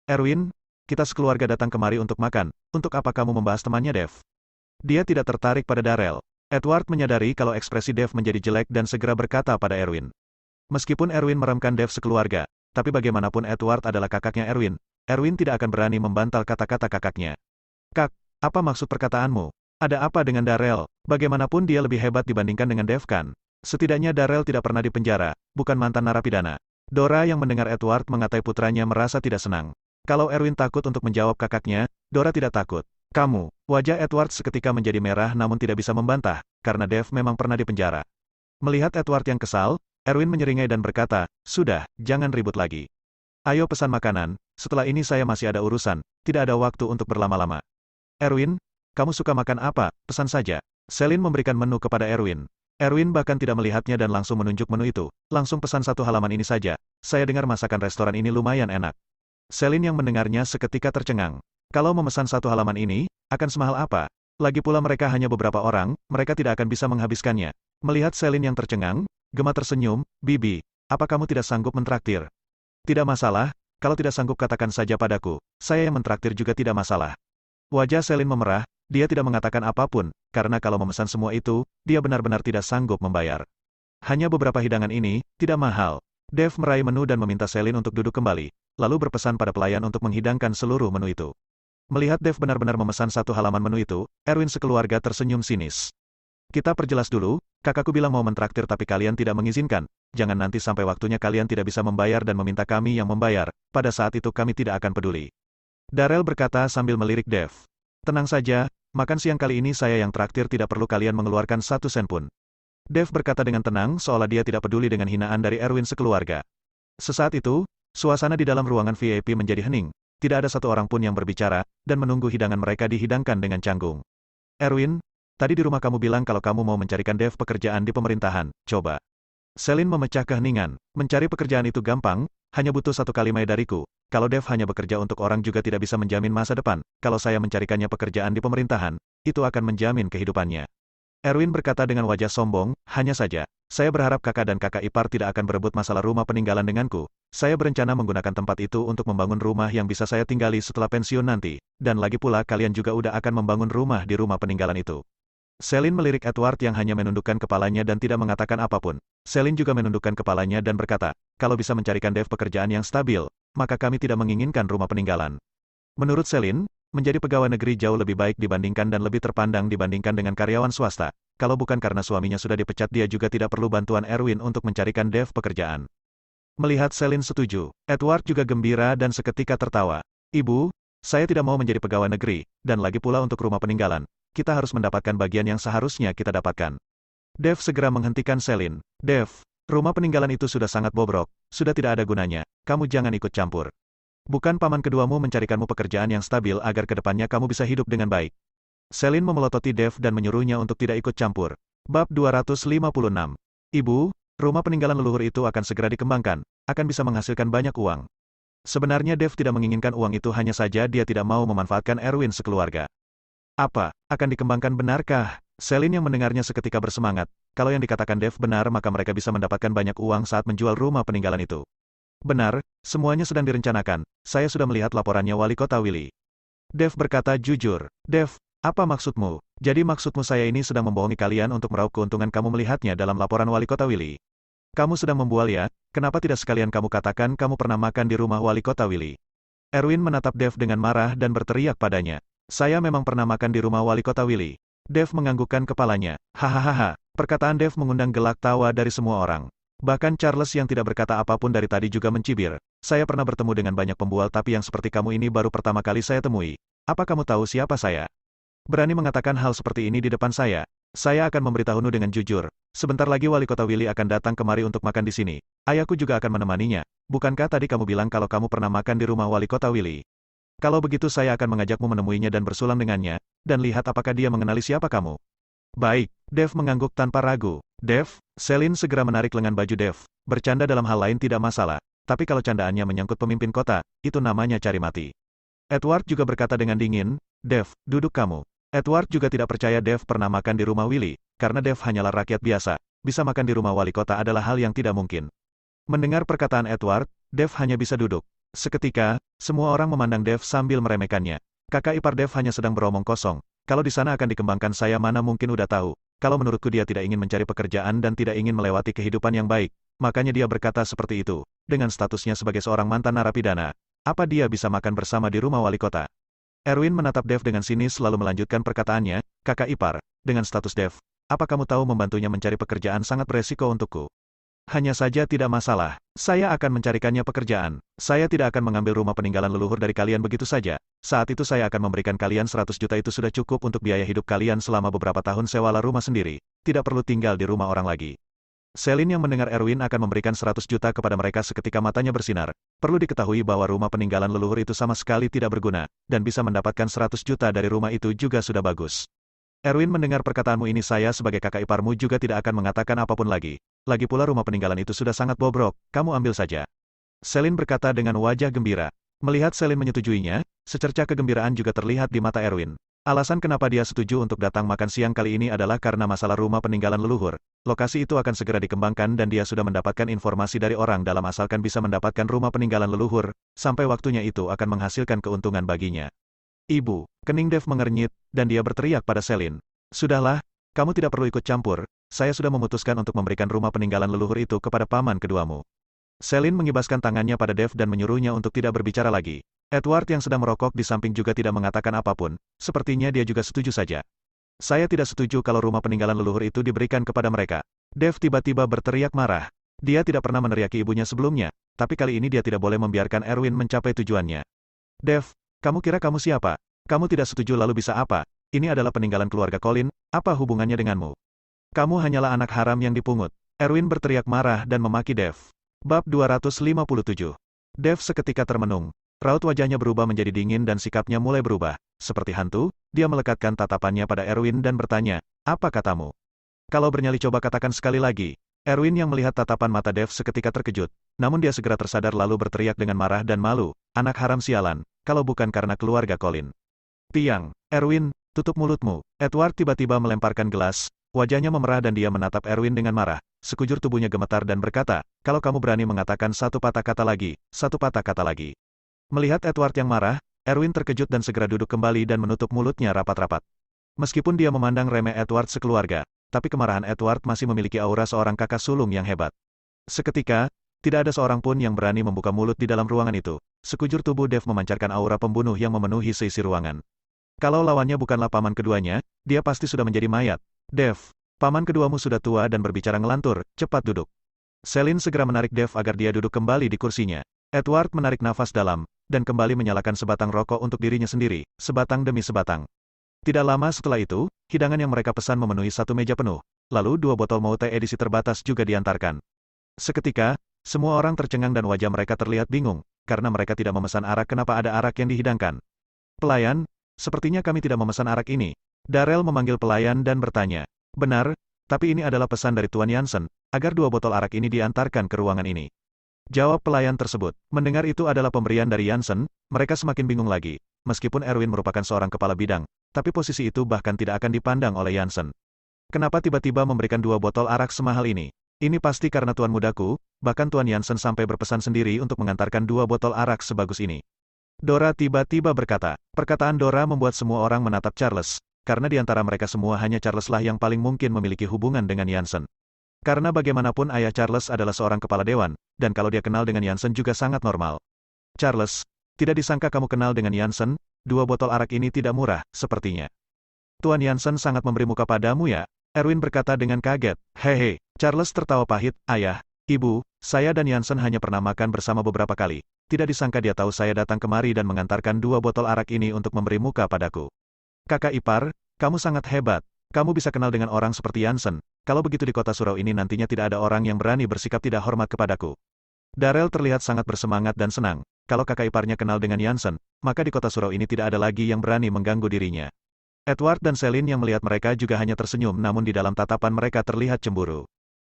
Erwin, kita sekeluarga datang kemari untuk makan. Untuk apa kamu membahas temannya Dev? Dia tidak tertarik pada Darrell. Edward menyadari kalau ekspresi Dev menjadi jelek dan segera berkata pada Erwin. Meskipun Erwin meremkan Dev sekeluarga, tapi bagaimanapun Edward adalah kakaknya Erwin. Erwin tidak akan berani membantal kata-kata kakaknya. Kak, apa maksud perkataanmu? Ada apa dengan Darrell? Bagaimanapun dia lebih hebat dibandingkan dengan Dev kan? Setidaknya Darrell tidak pernah dipenjara, bukan mantan narapidana. Dora yang mendengar Edward mengatai putranya merasa tidak senang. Kalau Erwin takut untuk menjawab kakaknya, Dora tidak takut. Kamu, wajah Edward seketika menjadi merah namun tidak bisa membantah, karena Dev memang pernah dipenjara. Melihat Edward yang kesal, Erwin menyeringai dan berkata, sudah, jangan ribut lagi. Ayo pesan makanan, setelah ini saya masih ada urusan, tidak ada waktu untuk berlama-lama. Erwin, kamu suka makan apa? Pesan saja. Selin memberikan menu kepada Erwin. Erwin bahkan tidak melihatnya dan langsung menunjuk menu itu. Langsung pesan satu halaman ini saja. Saya dengar masakan restoran ini lumayan enak. Selin yang mendengarnya seketika tercengang. Kalau memesan satu halaman ini, akan semahal apa? Lagi pula mereka hanya beberapa orang, mereka tidak akan bisa menghabiskannya. Melihat Selin yang tercengang, Gemma tersenyum, Bibi, apa kamu tidak sanggup mentraktir? Tidak masalah, kalau tidak sanggup katakan saja padaku. Saya yang mentraktir juga tidak masalah. Wajah Selin memerah, dia tidak mengatakan apapun, karena kalau memesan semua itu, dia benar-benar tidak sanggup membayar. Hanya beberapa hidangan ini, tidak mahal. Dev meraih menu dan meminta Selin untuk duduk kembali, lalu berpesan pada pelayan untuk menghidangkan seluruh menu itu. Melihat Dev benar-benar memesan satu halaman menu itu, Erwin sekeluarga tersenyum sinis. Kita perjelas dulu, kakakku bilang mau mentraktir tapi kalian tidak mengizinkan. Jangan nanti sampai waktunya kalian tidak bisa membayar dan meminta kami yang membayar, pada saat itu kami tidak akan peduli. Darrell berkata sambil melirik Dev. Tenang saja, makan siang kali ini saya yang traktir tidak perlu kalian mengeluarkan satu sen pun. Dev berkata dengan tenang seolah dia tidak peduli dengan hinaan dari Erwin sekeluarga. Sesaat itu, suasana di dalam ruangan VIP menjadi hening. Tidak ada satu orang pun yang berbicara, dan menunggu hidangan mereka dihidangkan dengan canggung. Erwin, tadi di rumah kamu bilang kalau kamu mau mencarikan Dev pekerjaan di pemerintahan, coba. Selin memecah keheningan. Mencari pekerjaan itu gampang, hanya butuh satu kalimat dariku. Kalau Dev hanya bekerja untuk orang juga tidak bisa menjamin masa depan. Kalau saya mencarikannya pekerjaan di pemerintahan, itu akan menjamin kehidupannya. Erwin berkata dengan wajah sombong, hanya saja, saya berharap kakak dan kakak ipar tidak akan berebut masalah rumah peninggalan denganku. Saya berencana menggunakan tempat itu untuk membangun rumah yang bisa saya tinggali setelah pensiun nanti. Dan lagi pula kalian juga udah akan membangun rumah di rumah peninggalan itu. Selin melirik Edward yang hanya menundukkan kepalanya dan tidak mengatakan apapun. Selin juga menundukkan kepalanya dan berkata, kalau bisa mencarikan Dev pekerjaan yang stabil, maka kami tidak menginginkan rumah peninggalan. Menurut Selin, menjadi pegawai negeri jauh lebih baik dibandingkan dan lebih terpandang dibandingkan dengan karyawan swasta. Kalau bukan karena suaminya sudah dipecat, dia juga tidak perlu bantuan Erwin untuk mencarikan Dev pekerjaan. Melihat Selin setuju, Edward juga gembira dan seketika tertawa. Ibu, saya tidak mau menjadi pegawai negeri, dan lagi pula untuk rumah peninggalan. Kita harus mendapatkan bagian yang seharusnya kita dapatkan. Dev segera menghentikan Selin. Dev, rumah peninggalan itu sudah sangat bobrok, sudah tidak ada gunanya, kamu jangan ikut campur. Bukan paman keduamu mencarikanmu pekerjaan yang stabil agar kedepannya kamu bisa hidup dengan baik. Selin memelototi Dev dan menyuruhnya untuk tidak ikut campur. Bab 256. Ibu, rumah peninggalan leluhur itu akan segera dikembangkan, akan bisa menghasilkan banyak uang. Sebenarnya Dev tidak menginginkan uang itu, hanya saja dia tidak mau memanfaatkan Erwin sekeluarga. Apa, akan dikembangkan benarkah? Selin yang mendengarnya seketika bersemangat. Kalau yang dikatakan Dev benar, maka mereka bisa mendapatkan banyak uang saat menjual rumah peninggalan itu. Benar, semuanya sedang direncanakan. Saya sudah melihat laporannya Wali Kota Willy. Dev berkata jujur. Dev, apa maksudmu? Jadi maksudmu saya ini sedang membohongi kalian untuk meraup keuntungan? Kamu melihatnya dalam laporan Wali Kota Willy. Kamu sedang membual ya? Kenapa tidak sekalian kamu katakan kamu pernah makan di rumah Wali Kota Willy? Erwin menatap Dev dengan marah dan berteriak padanya. Saya memang pernah makan di rumah Wali Kota Willy. Dev menganggukkan kepalanya. Hahaha, perkataan Dev mengundang gelak tawa dari semua orang. Bahkan Charles yang tidak berkata apapun dari tadi juga mencibir. Saya pernah bertemu dengan banyak pembual, tapi yang seperti kamu ini baru pertama kali saya temui. Apa kamu tahu siapa saya? Berani mengatakan hal seperti ini di depan saya? Saya akan memberitahumu dengan jujur. Sebentar lagi Wali Kota Willy akan datang kemari untuk makan di sini. Ayahku juga akan menemaninya. Bukankah tadi kamu bilang kalau kamu pernah makan di rumah Wali Kota Willy? Kalau begitu saya akan mengajakmu menemuinya dan bersulam dengannya, dan lihat apakah dia mengenali siapa kamu. Baik, Dev mengangguk tanpa ragu. Dev, Selin segera menarik lengan baju Dev. Bercanda dalam hal lain tidak masalah, tapi kalau candaannya menyangkut pemimpin kota, itu namanya cari mati. Edward juga berkata dengan dingin, Dev, duduk kamu. Edward juga tidak percaya Dev pernah makan di rumah Willy, karena Dev hanyalah rakyat biasa. Bisa makan di rumah wali kota adalah hal yang tidak mungkin. Mendengar perkataan Edward, Dev hanya bisa duduk. Seketika, semua orang memandang Dev sambil meremehkannya. Kakak ipar Dev hanya sedang beromong kosong. Kalau di sana akan dikembangkan, saya mana mungkin udah tahu. Kalau menurutku dia tidak ingin mencari pekerjaan dan tidak ingin melewati kehidupan yang baik, makanya dia berkata seperti itu. Dengan statusnya sebagai seorang mantan narapidana, apa dia bisa makan bersama di rumah wali kota? Erwin menatap Dev dengan sinis lalu melanjutkan perkataannya, kakak ipar, dengan status Dev, apa kamu tahu membantunya mencari pekerjaan sangat beresiko untukku? Hanya saja tidak masalah, saya akan mencarikannya pekerjaan. Saya tidak akan mengambil rumah peninggalan leluhur dari kalian begitu saja. Saat itu saya akan memberikan kalian 100 juta, itu sudah cukup untuk biaya hidup kalian selama beberapa tahun, sewalah rumah sendiri. Tidak perlu tinggal di rumah orang lagi. Selin yang mendengar Erwin akan memberikan 100 juta kepada mereka seketika matanya bersinar. Perlu diketahui bahwa rumah peninggalan leluhur itu sama sekali tidak berguna, dan bisa mendapatkan 100 juta dari rumah itu juga sudah bagus. Erwin mendengar perkataanmu ini, saya sebagai kakak iparmu juga tidak akan mengatakan apapun lagi. Lagi pula rumah peninggalan itu sudah sangat bobrok, kamu ambil saja. Selin berkata dengan wajah gembira. Melihat Selin menyetujuinya, secercah kegembiraan juga terlihat di mata Erwin. Alasan kenapa dia setuju untuk datang makan siang kali ini adalah karena masalah rumah peninggalan leluhur. Lokasi itu akan segera dikembangkan dan dia sudah mendapatkan informasi dari orang dalam asalkan bisa mendapatkan rumah peninggalan leluhur, sampai waktunya itu akan menghasilkan keuntungan baginya. Ibu, kening Dev mengernyit, dan dia berteriak pada Selin. Sudahlah, kamu tidak perlu ikut campur, saya sudah memutuskan untuk memberikan rumah peninggalan leluhur itu kepada paman keduamu. Selin mengibaskan tangannya pada Dev dan menyuruhnya untuk tidak berbicara lagi. Edward yang sedang merokok di samping juga tidak mengatakan apapun, sepertinya dia juga setuju saja. Saya tidak setuju kalau rumah peninggalan leluhur itu diberikan kepada mereka. Dev tiba-tiba berteriak marah. Dia tidak pernah meneriaki ibunya sebelumnya, tapi kali ini dia tidak boleh membiarkan Erwin mencapai tujuannya. Dev, kamu kira kamu siapa? Kamu tidak setuju lalu bisa apa? Ini adalah peninggalan keluarga Colin, apa hubungannya denganmu? Kamu hanyalah anak haram yang dipungut. Erwin berteriak marah dan memaki Dev. Bab 257. Dev seketika termenung. Raut wajahnya berubah menjadi dingin dan sikapnya mulai berubah. Seperti hantu, dia melekatkan tatapannya pada Erwin dan bertanya, apa katamu? Kalau bernyali coba katakan sekali lagi. Erwin yang melihat tatapan mata Dev seketika terkejut. Namun dia segera tersadar lalu berteriak dengan marah dan malu, anak haram sialan, kalau bukan karena keluarga Colin. Piang, Erwin, tutup mulutmu. Edward tiba-tiba melemparkan gelas, wajahnya memerah dan dia menatap Erwin dengan marah. Sekujur tubuhnya gemetar dan berkata, kalau kamu berani mengatakan satu patah kata lagi, satu patah kata lagi. Melihat Edward yang marah, Erwin terkejut dan segera duduk kembali dan menutup mulutnya rapat-rapat. Meskipun dia memandang remeh Edward sekeluarga, tapi kemarahan Edward masih memiliki aura seorang kakak sulung yang hebat. Seketika, tidak ada seorang pun yang berani membuka mulut di dalam ruangan itu. Sekujur tubuh Dev memancarkan aura pembunuh yang memenuhi seisi ruangan. Kalau lawannya bukanlah paman keduanya, dia pasti sudah menjadi mayat. Dev, paman keduamu sudah tua dan berbicara ngelantur, cepat duduk. Selin segera menarik Dev agar dia duduk kembali di kursinya. Edward menarik nafas dalam, dan kembali menyalakan sebatang rokok untuk dirinya sendiri, sebatang demi sebatang. Tidak lama setelah itu, hidangan yang mereka pesan memenuhi satu meja penuh. Lalu 2 botol Mote edisi terbatas juga diantarkan. Seketika, semua orang tercengang dan wajah mereka terlihat bingung, karena mereka tidak memesan arak. Kenapa ada arak yang dihidangkan? Pelayan, sepertinya kami tidak memesan arak ini. Darrell memanggil pelayan dan bertanya. Benar, tapi ini adalah pesan dari Tuan Jansen, agar 2 botol arak ini diantarkan ke ruangan ini. Jawab pelayan tersebut. Mendengar itu adalah pemberian dari Jansen, mereka semakin bingung lagi. Meskipun Erwin merupakan seorang kepala bidang, tapi posisi itu bahkan tidak akan dipandang oleh Jansen. Kenapa tiba-tiba memberikan 2 botol arak semahal ini? Ini pasti karena tuan mudaku, bahkan Tuan Jansen sampai berpesan sendiri untuk mengantarkan 2 botol arak sebagus ini. Dora tiba-tiba berkata. Perkataan Dora membuat semua orang menatap Charles, karena di antara mereka semua hanya Charles lah yang paling mungkin memiliki hubungan dengan Jansen. Karena bagaimanapun ayah Charles adalah seorang kepala dewan, dan kalau dia kenal dengan Jansen juga sangat normal. Charles, tidak disangka kamu kenal dengan Jansen, 2 botol arak ini tidak murah, sepertinya. Tuan Jansen sangat memberi muka padamu ya? Erwin berkata dengan kaget. Hehe, Charles tertawa pahit. Ayah, ibu, saya dan Jansen hanya pernah makan bersama beberapa kali. Tidak disangka dia tahu saya datang kemari dan mengantarkan 2 botol arak ini untuk memberi muka padaku. Kakak ipar, kamu sangat hebat. Kamu bisa kenal dengan orang seperti Jansen. Kalau begitu di kota surau ini nantinya tidak ada orang yang berani bersikap tidak hormat kepadaku. Darrell terlihat sangat bersemangat dan senang. Kalau kakak iparnya kenal dengan Jansen, maka di kota surau ini tidak ada lagi yang berani mengganggu dirinya. Edward dan Selin yang melihat mereka juga hanya tersenyum, namun di dalam tatapan mereka terlihat cemburu.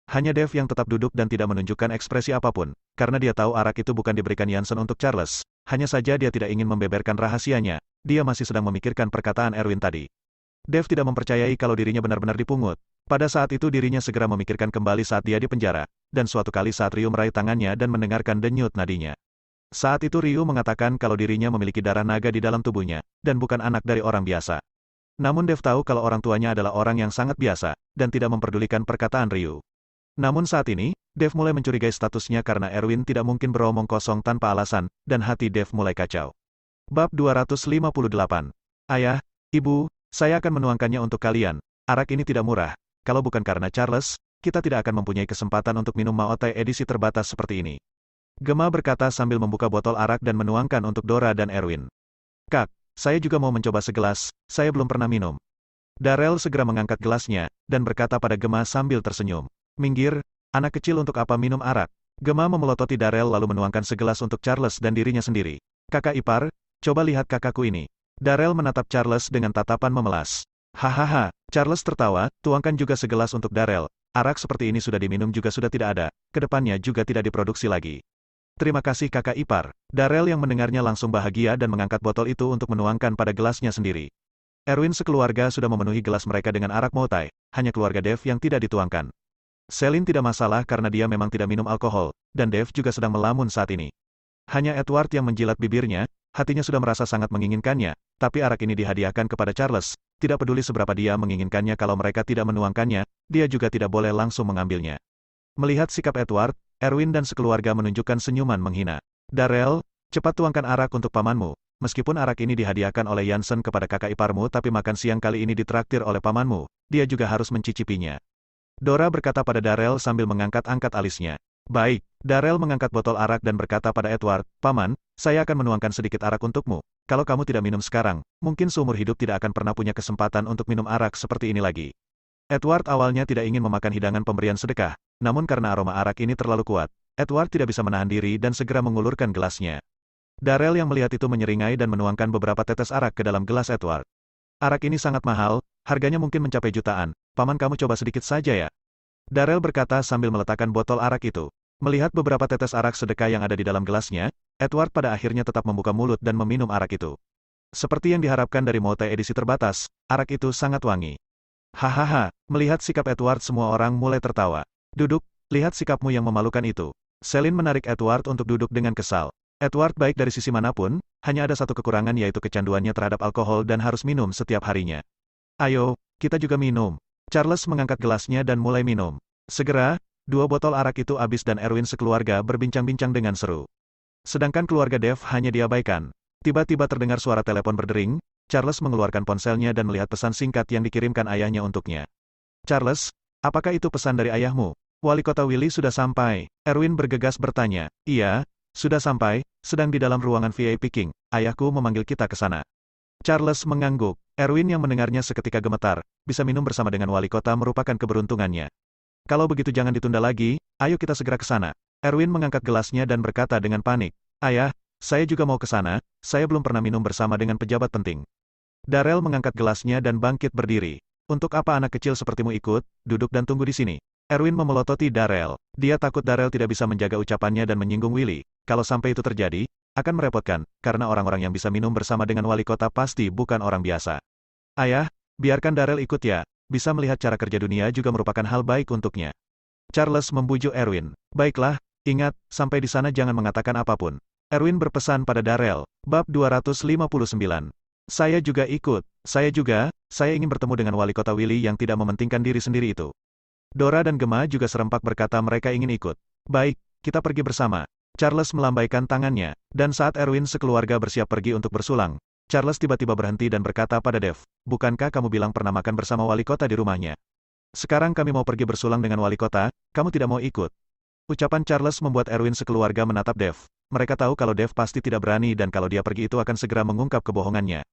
Hanya Dev yang tetap duduk dan tidak menunjukkan ekspresi apapun, karena dia tahu arak itu bukan diberikan Jansen untuk Charles. Hanya saja dia tidak ingin membeberkan rahasianya, dia masih sedang memikirkan perkataan Erwin tadi. Dev tidak mempercayai kalau dirinya benar-benar dipungut. Pada saat itu dirinya segera memikirkan kembali saat dia di penjara, dan suatu kali saat Ryu meraih tangannya dan mendengarkan denyut nadinya. Saat itu Ryu mengatakan kalau dirinya memiliki darah naga di dalam tubuhnya, dan bukan anak dari orang biasa. Namun Dev tahu kalau orang tuanya adalah orang yang sangat biasa, dan tidak memperdulikan perkataan Ryu. Namun saat ini, Dev mulai mencurigai statusnya karena Erwin tidak mungkin beromong kosong tanpa alasan, dan hati Dev mulai kacau. Bab 258. Ayah, Ibu, saya akan menuangkannya untuk kalian. Arak ini tidak murah. Kalau bukan karena Charles, kita tidak akan mempunyai kesempatan untuk minum Maotai edisi terbatas seperti ini. Gema berkata sambil membuka botol arak dan menuangkan untuk Dora dan Erwin. Kak, saya juga mau mencoba segelas, saya belum pernah minum. Darrell segera mengangkat gelasnya, dan berkata pada Gema sambil tersenyum. Minggir, anak kecil untuk apa minum arak? Gema memelototi Darrell lalu menuangkan segelas untuk Charles dan dirinya sendiri. Kakak ipar, coba lihat kakakku ini. Darrell menatap Charles dengan tatapan memelas. Hahaha, Charles tertawa, tuangkan juga segelas untuk Darrell. Arak seperti ini sudah diminum juga sudah tidak ada, kedepannya juga tidak diproduksi lagi. Terima kasih kakak ipar. Darrell yang mendengarnya langsung bahagia dan mengangkat botol itu untuk menuangkan pada gelasnya sendiri. Erwin sekeluarga sudah memenuhi gelas mereka dengan arak Maotai, hanya keluarga Dev yang tidak dituangkan. Selin tidak masalah karena dia memang tidak minum alkohol, dan Dev juga sedang melamun saat ini. Hanya Edward yang menjilat bibirnya, hatinya sudah merasa sangat menginginkannya, tapi arak ini dihadiahkan kepada Charles, tidak peduli seberapa dia menginginkannya kalau mereka tidak menuangkannya, dia juga tidak boleh langsung mengambilnya. Melihat sikap Edward, Erwin dan sekeluarga menunjukkan senyuman menghina. Darrell, cepat tuangkan arak untuk pamanmu. Meskipun arak ini dihadiahkan oleh Jansen kepada kakak iparmu tapi makan siang kali ini ditraktir oleh pamanmu, dia juga harus mencicipinya. Dora berkata pada Darrell sambil mengangkat-angkat alisnya. Baik, Darrell mengangkat botol arak dan berkata pada Edward, Paman, saya akan menuangkan sedikit arak untukmu. Kalau kamu tidak minum sekarang, mungkin seumur hidup tidak akan pernah punya kesempatan untuk minum arak seperti ini lagi. Edward awalnya tidak ingin memakan hidangan pemberian sedekah, namun karena aroma arak ini terlalu kuat, Edward tidak bisa menahan diri dan segera mengulurkan gelasnya. Darrell yang melihat itu menyeringai dan menuangkan beberapa tetes arak ke dalam gelas Edward. Arak ini sangat mahal, harganya mungkin mencapai jutaan, paman kamu coba sedikit saja ya. Darrell berkata sambil meletakkan botol arak itu. Melihat beberapa tetes arak sedekah yang ada di dalam gelasnya, Edward pada akhirnya tetap membuka mulut dan meminum arak itu. Seperti yang diharapkan dari Maotai edisi terbatas, arak itu sangat wangi. Hahaha, melihat sikap Edward semua orang mulai tertawa. Duduk, lihat sikapmu yang memalukan itu. Selin menarik Edward untuk duduk dengan kesal. Edward baik dari sisi manapun, hanya ada satu kekurangan yaitu kecanduannya terhadap alkohol dan harus minum setiap harinya. Ayo, kita juga minum. Charles mengangkat gelasnya dan mulai minum. Segera, 2 botol arak itu habis dan Erwin sekeluarga berbincang-bincang dengan seru. Sedangkan keluarga Dev hanya diabaikan. Tiba-tiba terdengar suara telepon berdering, Charles mengeluarkan ponselnya dan melihat pesan singkat yang dikirimkan ayahnya untuknya. Charles, apakah itu pesan dari ayahmu? Wali kota Willy sudah sampai. Erwin bergegas bertanya. Iya, sudah sampai, sedang di dalam ruangan VIP King. Ayahku memanggil kita ke sana. Charles mengangguk. Erwin yang mendengarnya seketika gemetar. Bisa minum bersama dengan wali kota merupakan keberuntungannya. Kalau begitu jangan ditunda lagi, ayo kita segera ke sana. Erwin mengangkat gelasnya dan berkata dengan panik. Ayah, saya juga mau ke sana, saya belum pernah minum bersama dengan pejabat penting. Darrell mengangkat gelasnya dan bangkit berdiri. Untuk apa anak kecil sepertimu ikut, duduk dan tunggu di sini. Erwin memelototi Darrell. Dia takut Darrell tidak bisa menjaga ucapannya dan menyinggung Willy. Kalau sampai itu terjadi, akan merepotkan, karena orang-orang yang bisa minum bersama dengan wali kota pasti bukan orang biasa. Ayah, biarkan Darrell ikut ya, bisa melihat cara kerja dunia juga merupakan hal baik untuknya. Charles membujuk Erwin. Baiklah, ingat, sampai di sana jangan mengatakan apapun. Erwin berpesan pada Darrell. Bab 259. Saya juga ikut, saya ingin bertemu dengan wali kota Willy yang tidak mementingkan diri sendiri itu. Dora dan Gemma juga serempak berkata mereka ingin ikut. Baik, kita pergi bersama. Charles melambaikan tangannya, dan saat Erwin sekeluarga bersiap pergi untuk bersulang, Charles tiba-tiba berhenti dan berkata pada Dev, bukankah kamu bilang pernah makan bersama wali kota di rumahnya? Sekarang kami mau pergi bersulang dengan wali kota, kamu tidak mau ikut. Ucapan Charles membuat Erwin sekeluarga menatap Dev. Mereka tahu kalau Dev pasti tidak berani dan kalau dia pergi itu akan segera mengungkap kebohongannya.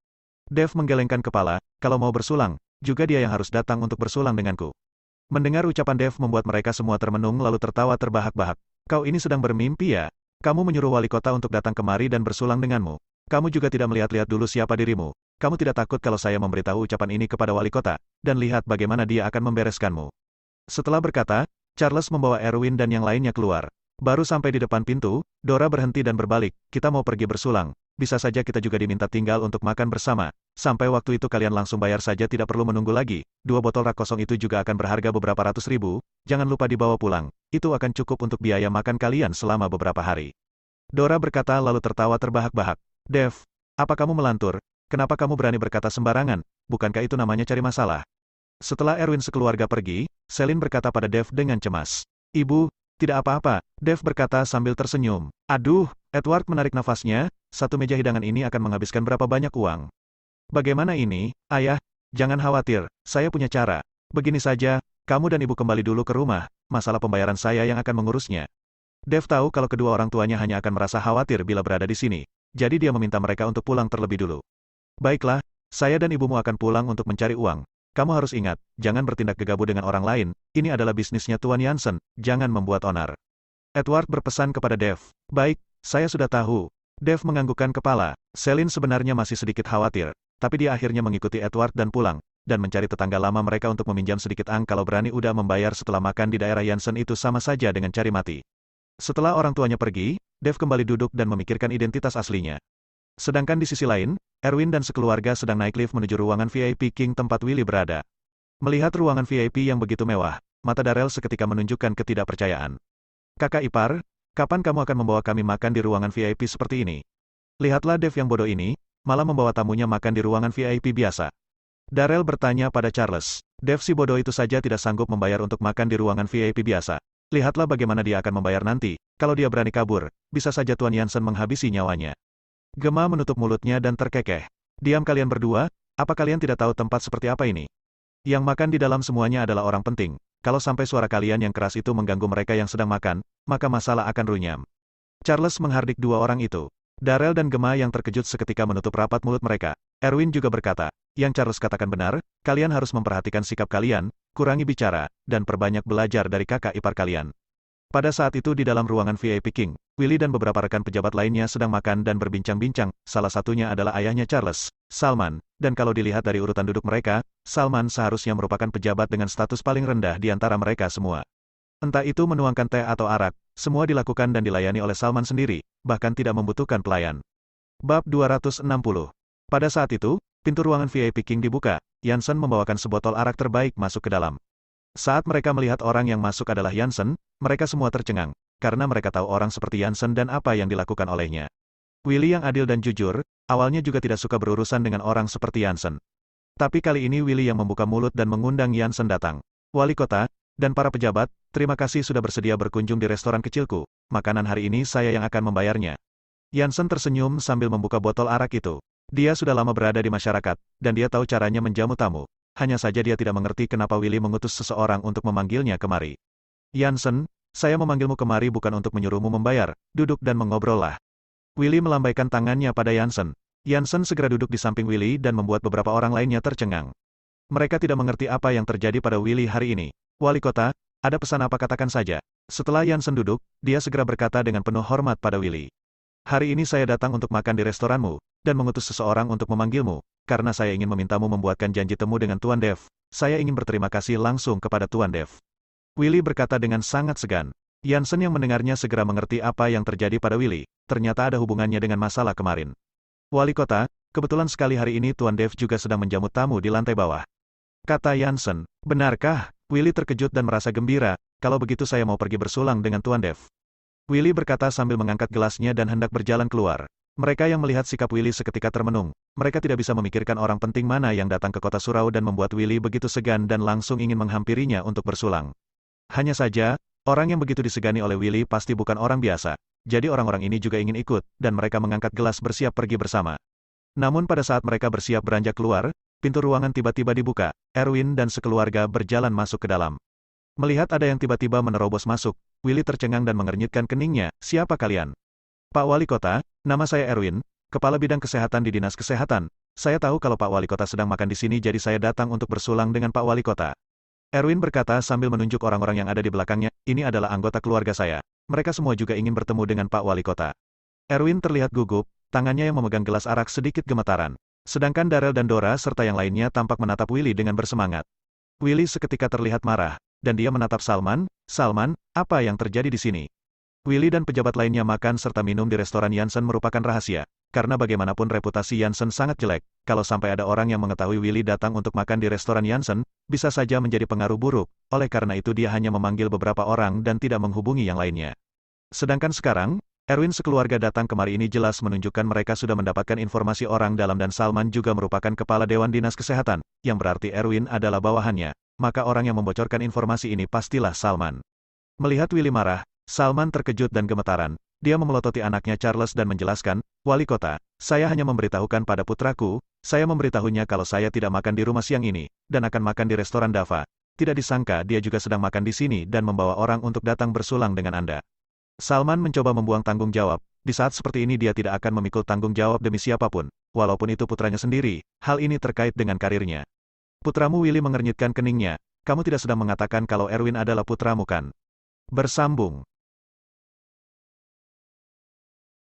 Dev menggelengkan kepala, kalau mau bersulang, juga dia yang harus datang untuk bersulang denganku. Mendengar ucapan Dev membuat mereka semua termenung lalu tertawa terbahak-bahak. Kau ini sedang bermimpi ya? Kamu menyuruh wali kota untuk datang kemari dan bersulang denganmu. Kamu juga tidak melihat-lihat dulu siapa dirimu. Kamu tidak takut kalau saya memberitahu ucapan ini kepada wali kota, dan lihat bagaimana dia akan membereskanmu. Setelah berkata, Charles membawa Erwin dan yang lainnya keluar. Baru sampai di depan pintu, Dora berhenti dan berbalik, kita mau pergi bersulang. Bisa saja kita juga diminta tinggal untuk makan bersama. Sampai waktu itu kalian langsung bayar saja tidak perlu menunggu lagi. 2 botol rak kosong itu juga akan berharga beberapa ratus ribu, jangan lupa dibawa pulang. Itu akan cukup untuk biaya makan kalian selama beberapa hari. Dora berkata lalu tertawa terbahak-bahak. Dev, apa kamu melantur? Kenapa kamu berani berkata sembarangan? Bukankah itu namanya cari masalah? Setelah Erwin sekeluarga pergi, Celine berkata pada Dev dengan cemas. Ibu, tidak apa-apa, Dev berkata sambil tersenyum. Aduh, Edward menarik nafasnya, satu meja hidangan ini akan menghabiskan berapa banyak uang. Bagaimana ini, ayah? Jangan khawatir, saya punya cara. Begini saja, kamu dan ibu kembali dulu ke rumah, masalah pembayaran saya yang akan mengurusnya. Dev tahu kalau kedua orang tuanya hanya akan merasa khawatir bila berada di sini, jadi dia meminta mereka untuk pulang terlebih dulu. Baiklah, saya dan ibumu akan pulang untuk mencari uang. Kamu harus ingat, jangan bertindak gegabah dengan orang lain, ini adalah bisnisnya Tuan Jansen, jangan membuat onar. Edward berpesan kepada Dev. Baik, saya sudah tahu. Dev menganggukkan kepala. Celine sebenarnya masih sedikit khawatir, tapi dia akhirnya mengikuti Edward dan pulang, dan mencari tetangga lama mereka untuk meminjam sedikit ang kalau berani udah membayar setelah makan di daerah Jansen itu sama saja dengan cari mati. Setelah orang tuanya pergi, Dev kembali duduk dan memikirkan identitas aslinya. Sedangkan di sisi lain, Erwin dan sekeluarga sedang naik lift menuju ruangan VIP King tempat Willy berada. Melihat ruangan VIP yang begitu mewah, mata Darrell seketika menunjukkan ketidakpercayaan. Kakak ipar, kapan kamu akan membawa kami makan di ruangan VIP seperti ini? Lihatlah Dev yang bodoh ini, malah membawa tamunya makan di ruangan VIP biasa. Darrell bertanya pada Charles. Dev si bodoh itu saja tidak sanggup membayar untuk makan di ruangan VIP biasa. Lihatlah bagaimana dia akan membayar nanti, kalau dia berani kabur, bisa saja Tuan Jansen menghabisi nyawanya. Gemma menutup mulutnya dan terkekeh. Diam kalian berdua, apa kalian tidak tahu tempat seperti apa ini? Yang makan di dalam semuanya adalah orang penting. Kalau sampai suara kalian yang keras itu mengganggu mereka yang sedang makan, maka masalah akan runyam. Charles menghardik dua orang itu. Darrell dan Gemma yang terkejut seketika menutup rapat mulut mereka. Erwin juga berkata, yang Charles katakan benar, kalian harus memperhatikan sikap kalian, kurangi bicara, dan perbanyak belajar dari kakak ipar kalian. Pada saat itu di dalam ruangan VIP King, Willy dan beberapa rekan pejabat lainnya sedang makan dan berbincang-bincang, salah satunya adalah ayahnya Charles, Salman, dan kalau dilihat dari urutan duduk mereka, Salman seharusnya merupakan pejabat dengan status paling rendah di antara mereka semua. Entah itu menuangkan teh atau arak, semua dilakukan dan dilayani oleh Salman sendiri, bahkan tidak membutuhkan pelayan. Bab 260. Pada saat itu, pintu ruangan VIP King dibuka, Jansen membawakan sebotol arak terbaik masuk ke dalam. Saat mereka melihat orang yang masuk adalah Jansen, mereka semua tercengang, karena mereka tahu orang seperti Jansen dan apa yang dilakukan olehnya. Willy yang adil dan jujur, awalnya juga tidak suka berurusan dengan orang seperti Jansen. Tapi kali ini Willy yang membuka mulut dan mengundang Yansen datang. Wali kota, dan para pejabat, terima kasih sudah bersedia berkunjung di restoran kecilku. Makanan hari ini saya yang akan membayarnya. Yansen tersenyum sambil membuka botol arak itu. Dia sudah lama berada di masyarakat, dan dia tahu caranya menjamu tamu. Hanya saja dia tidak mengerti kenapa Willy mengutus seseorang untuk memanggilnya kemari. Yansen, saya memanggilmu kemari bukan untuk menyuruhmu membayar, duduk dan mengobrollah. Willy melambaikan tangannya pada Yansen. Yansen segera duduk di samping Willy dan membuat beberapa orang lainnya tercengang. Mereka tidak mengerti apa yang terjadi pada Willy hari ini. Wali kota, ada pesan apa katakan saja. Setelah Yansen duduk, dia segera berkata dengan penuh hormat pada Willy. Hari ini saya datang untuk makan di restoranmu, dan mengutus seseorang untuk memanggilmu, karena saya ingin memintamu membuatkan janji temu dengan Tuan Dev. Saya ingin berterima kasih langsung kepada Tuan Dev. Willy berkata dengan sangat segan. Yansen yang mendengarnya segera mengerti apa yang terjadi pada Willy. Ternyata ada hubungannya dengan masalah kemarin. Wali kota, kebetulan sekali hari ini Tuan Dev juga sedang menjamu tamu di lantai bawah. Kata Yansen. Benarkah? Willy terkejut dan merasa gembira. Kalau begitu saya mau pergi bersulang dengan Tuan Dev. Willy berkata sambil mengangkat gelasnya dan hendak berjalan keluar. Mereka yang melihat sikap Willy seketika termenung. Mereka tidak bisa memikirkan orang penting mana yang datang ke kota surau dan membuat Willy begitu segan dan langsung ingin menghampirinya untuk bersulang. Hanya saja, orang yang begitu disegani oleh Willy pasti bukan orang biasa. Jadi orang-orang ini juga ingin ikut, dan mereka mengangkat gelas bersiap pergi bersama. Namun pada saat mereka bersiap beranjak keluar, pintu ruangan tiba-tiba dibuka. Erwin dan sekeluarga berjalan masuk ke dalam. Melihat ada yang tiba-tiba menerobos masuk, Willy tercengang dan mengernyitkan keningnya. Siapa kalian? Pak Wali Kota, nama saya Erwin, Kepala Bidang Kesehatan di Dinas Kesehatan. Saya tahu kalau Pak Wali Kota sedang makan di sini jadi saya datang untuk bersulang dengan Pak Wali Kota. Erwin berkata sambil menunjuk orang-orang yang ada di belakangnya, ini adalah anggota keluarga saya. Mereka semua juga ingin bertemu dengan Pak Wali Kota. Erwin terlihat gugup, tangannya yang memegang gelas arak sedikit gemetaran. Sedangkan Darrell dan Dora serta yang lainnya tampak menatap Willy dengan bersemangat. Willy seketika terlihat marah, dan dia menatap Salman. Salman, apa yang terjadi di sini? Willy dan pejabat lainnya makan serta minum di restoran Yansen merupakan rahasia. Karena bagaimanapun reputasi Yansen sangat jelek, kalau sampai ada orang yang mengetahui Willy datang untuk makan di restoran Yansen, bisa saja menjadi pengaruh buruk, oleh karena itu dia hanya memanggil beberapa orang dan tidak menghubungi yang lainnya. Sedangkan sekarang, Erwin sekeluarga datang kemari ini jelas menunjukkan mereka sudah mendapatkan informasi orang dalam dan Salman juga merupakan kepala Dewan Dinas Kesehatan, yang berarti Erwin adalah bawahannya, maka orang yang membocorkan informasi ini pastilah Salman. Melihat Willy marah, Salman terkejut dan gemetaran. Dia memelototi anaknya Charles dan menjelaskan, Wali Kota, saya hanya memberitahukan pada putraku, saya memberitahunya kalau saya tidak makan di rumah siang ini, dan akan makan di restoran Dava. Tidak disangka dia juga sedang makan di sini dan membawa orang untuk datang bersulang dengan Anda. Salman mencoba membuang tanggung jawab, di saat seperti ini dia tidak akan memikul tanggung jawab demi siapapun, walaupun itu putranya sendiri, hal ini terkait dengan karirnya. Putramu Willy mengernyitkan keningnya, kamu tidak sedang mengatakan kalau Erwin adalah putramu kan? Bersambung.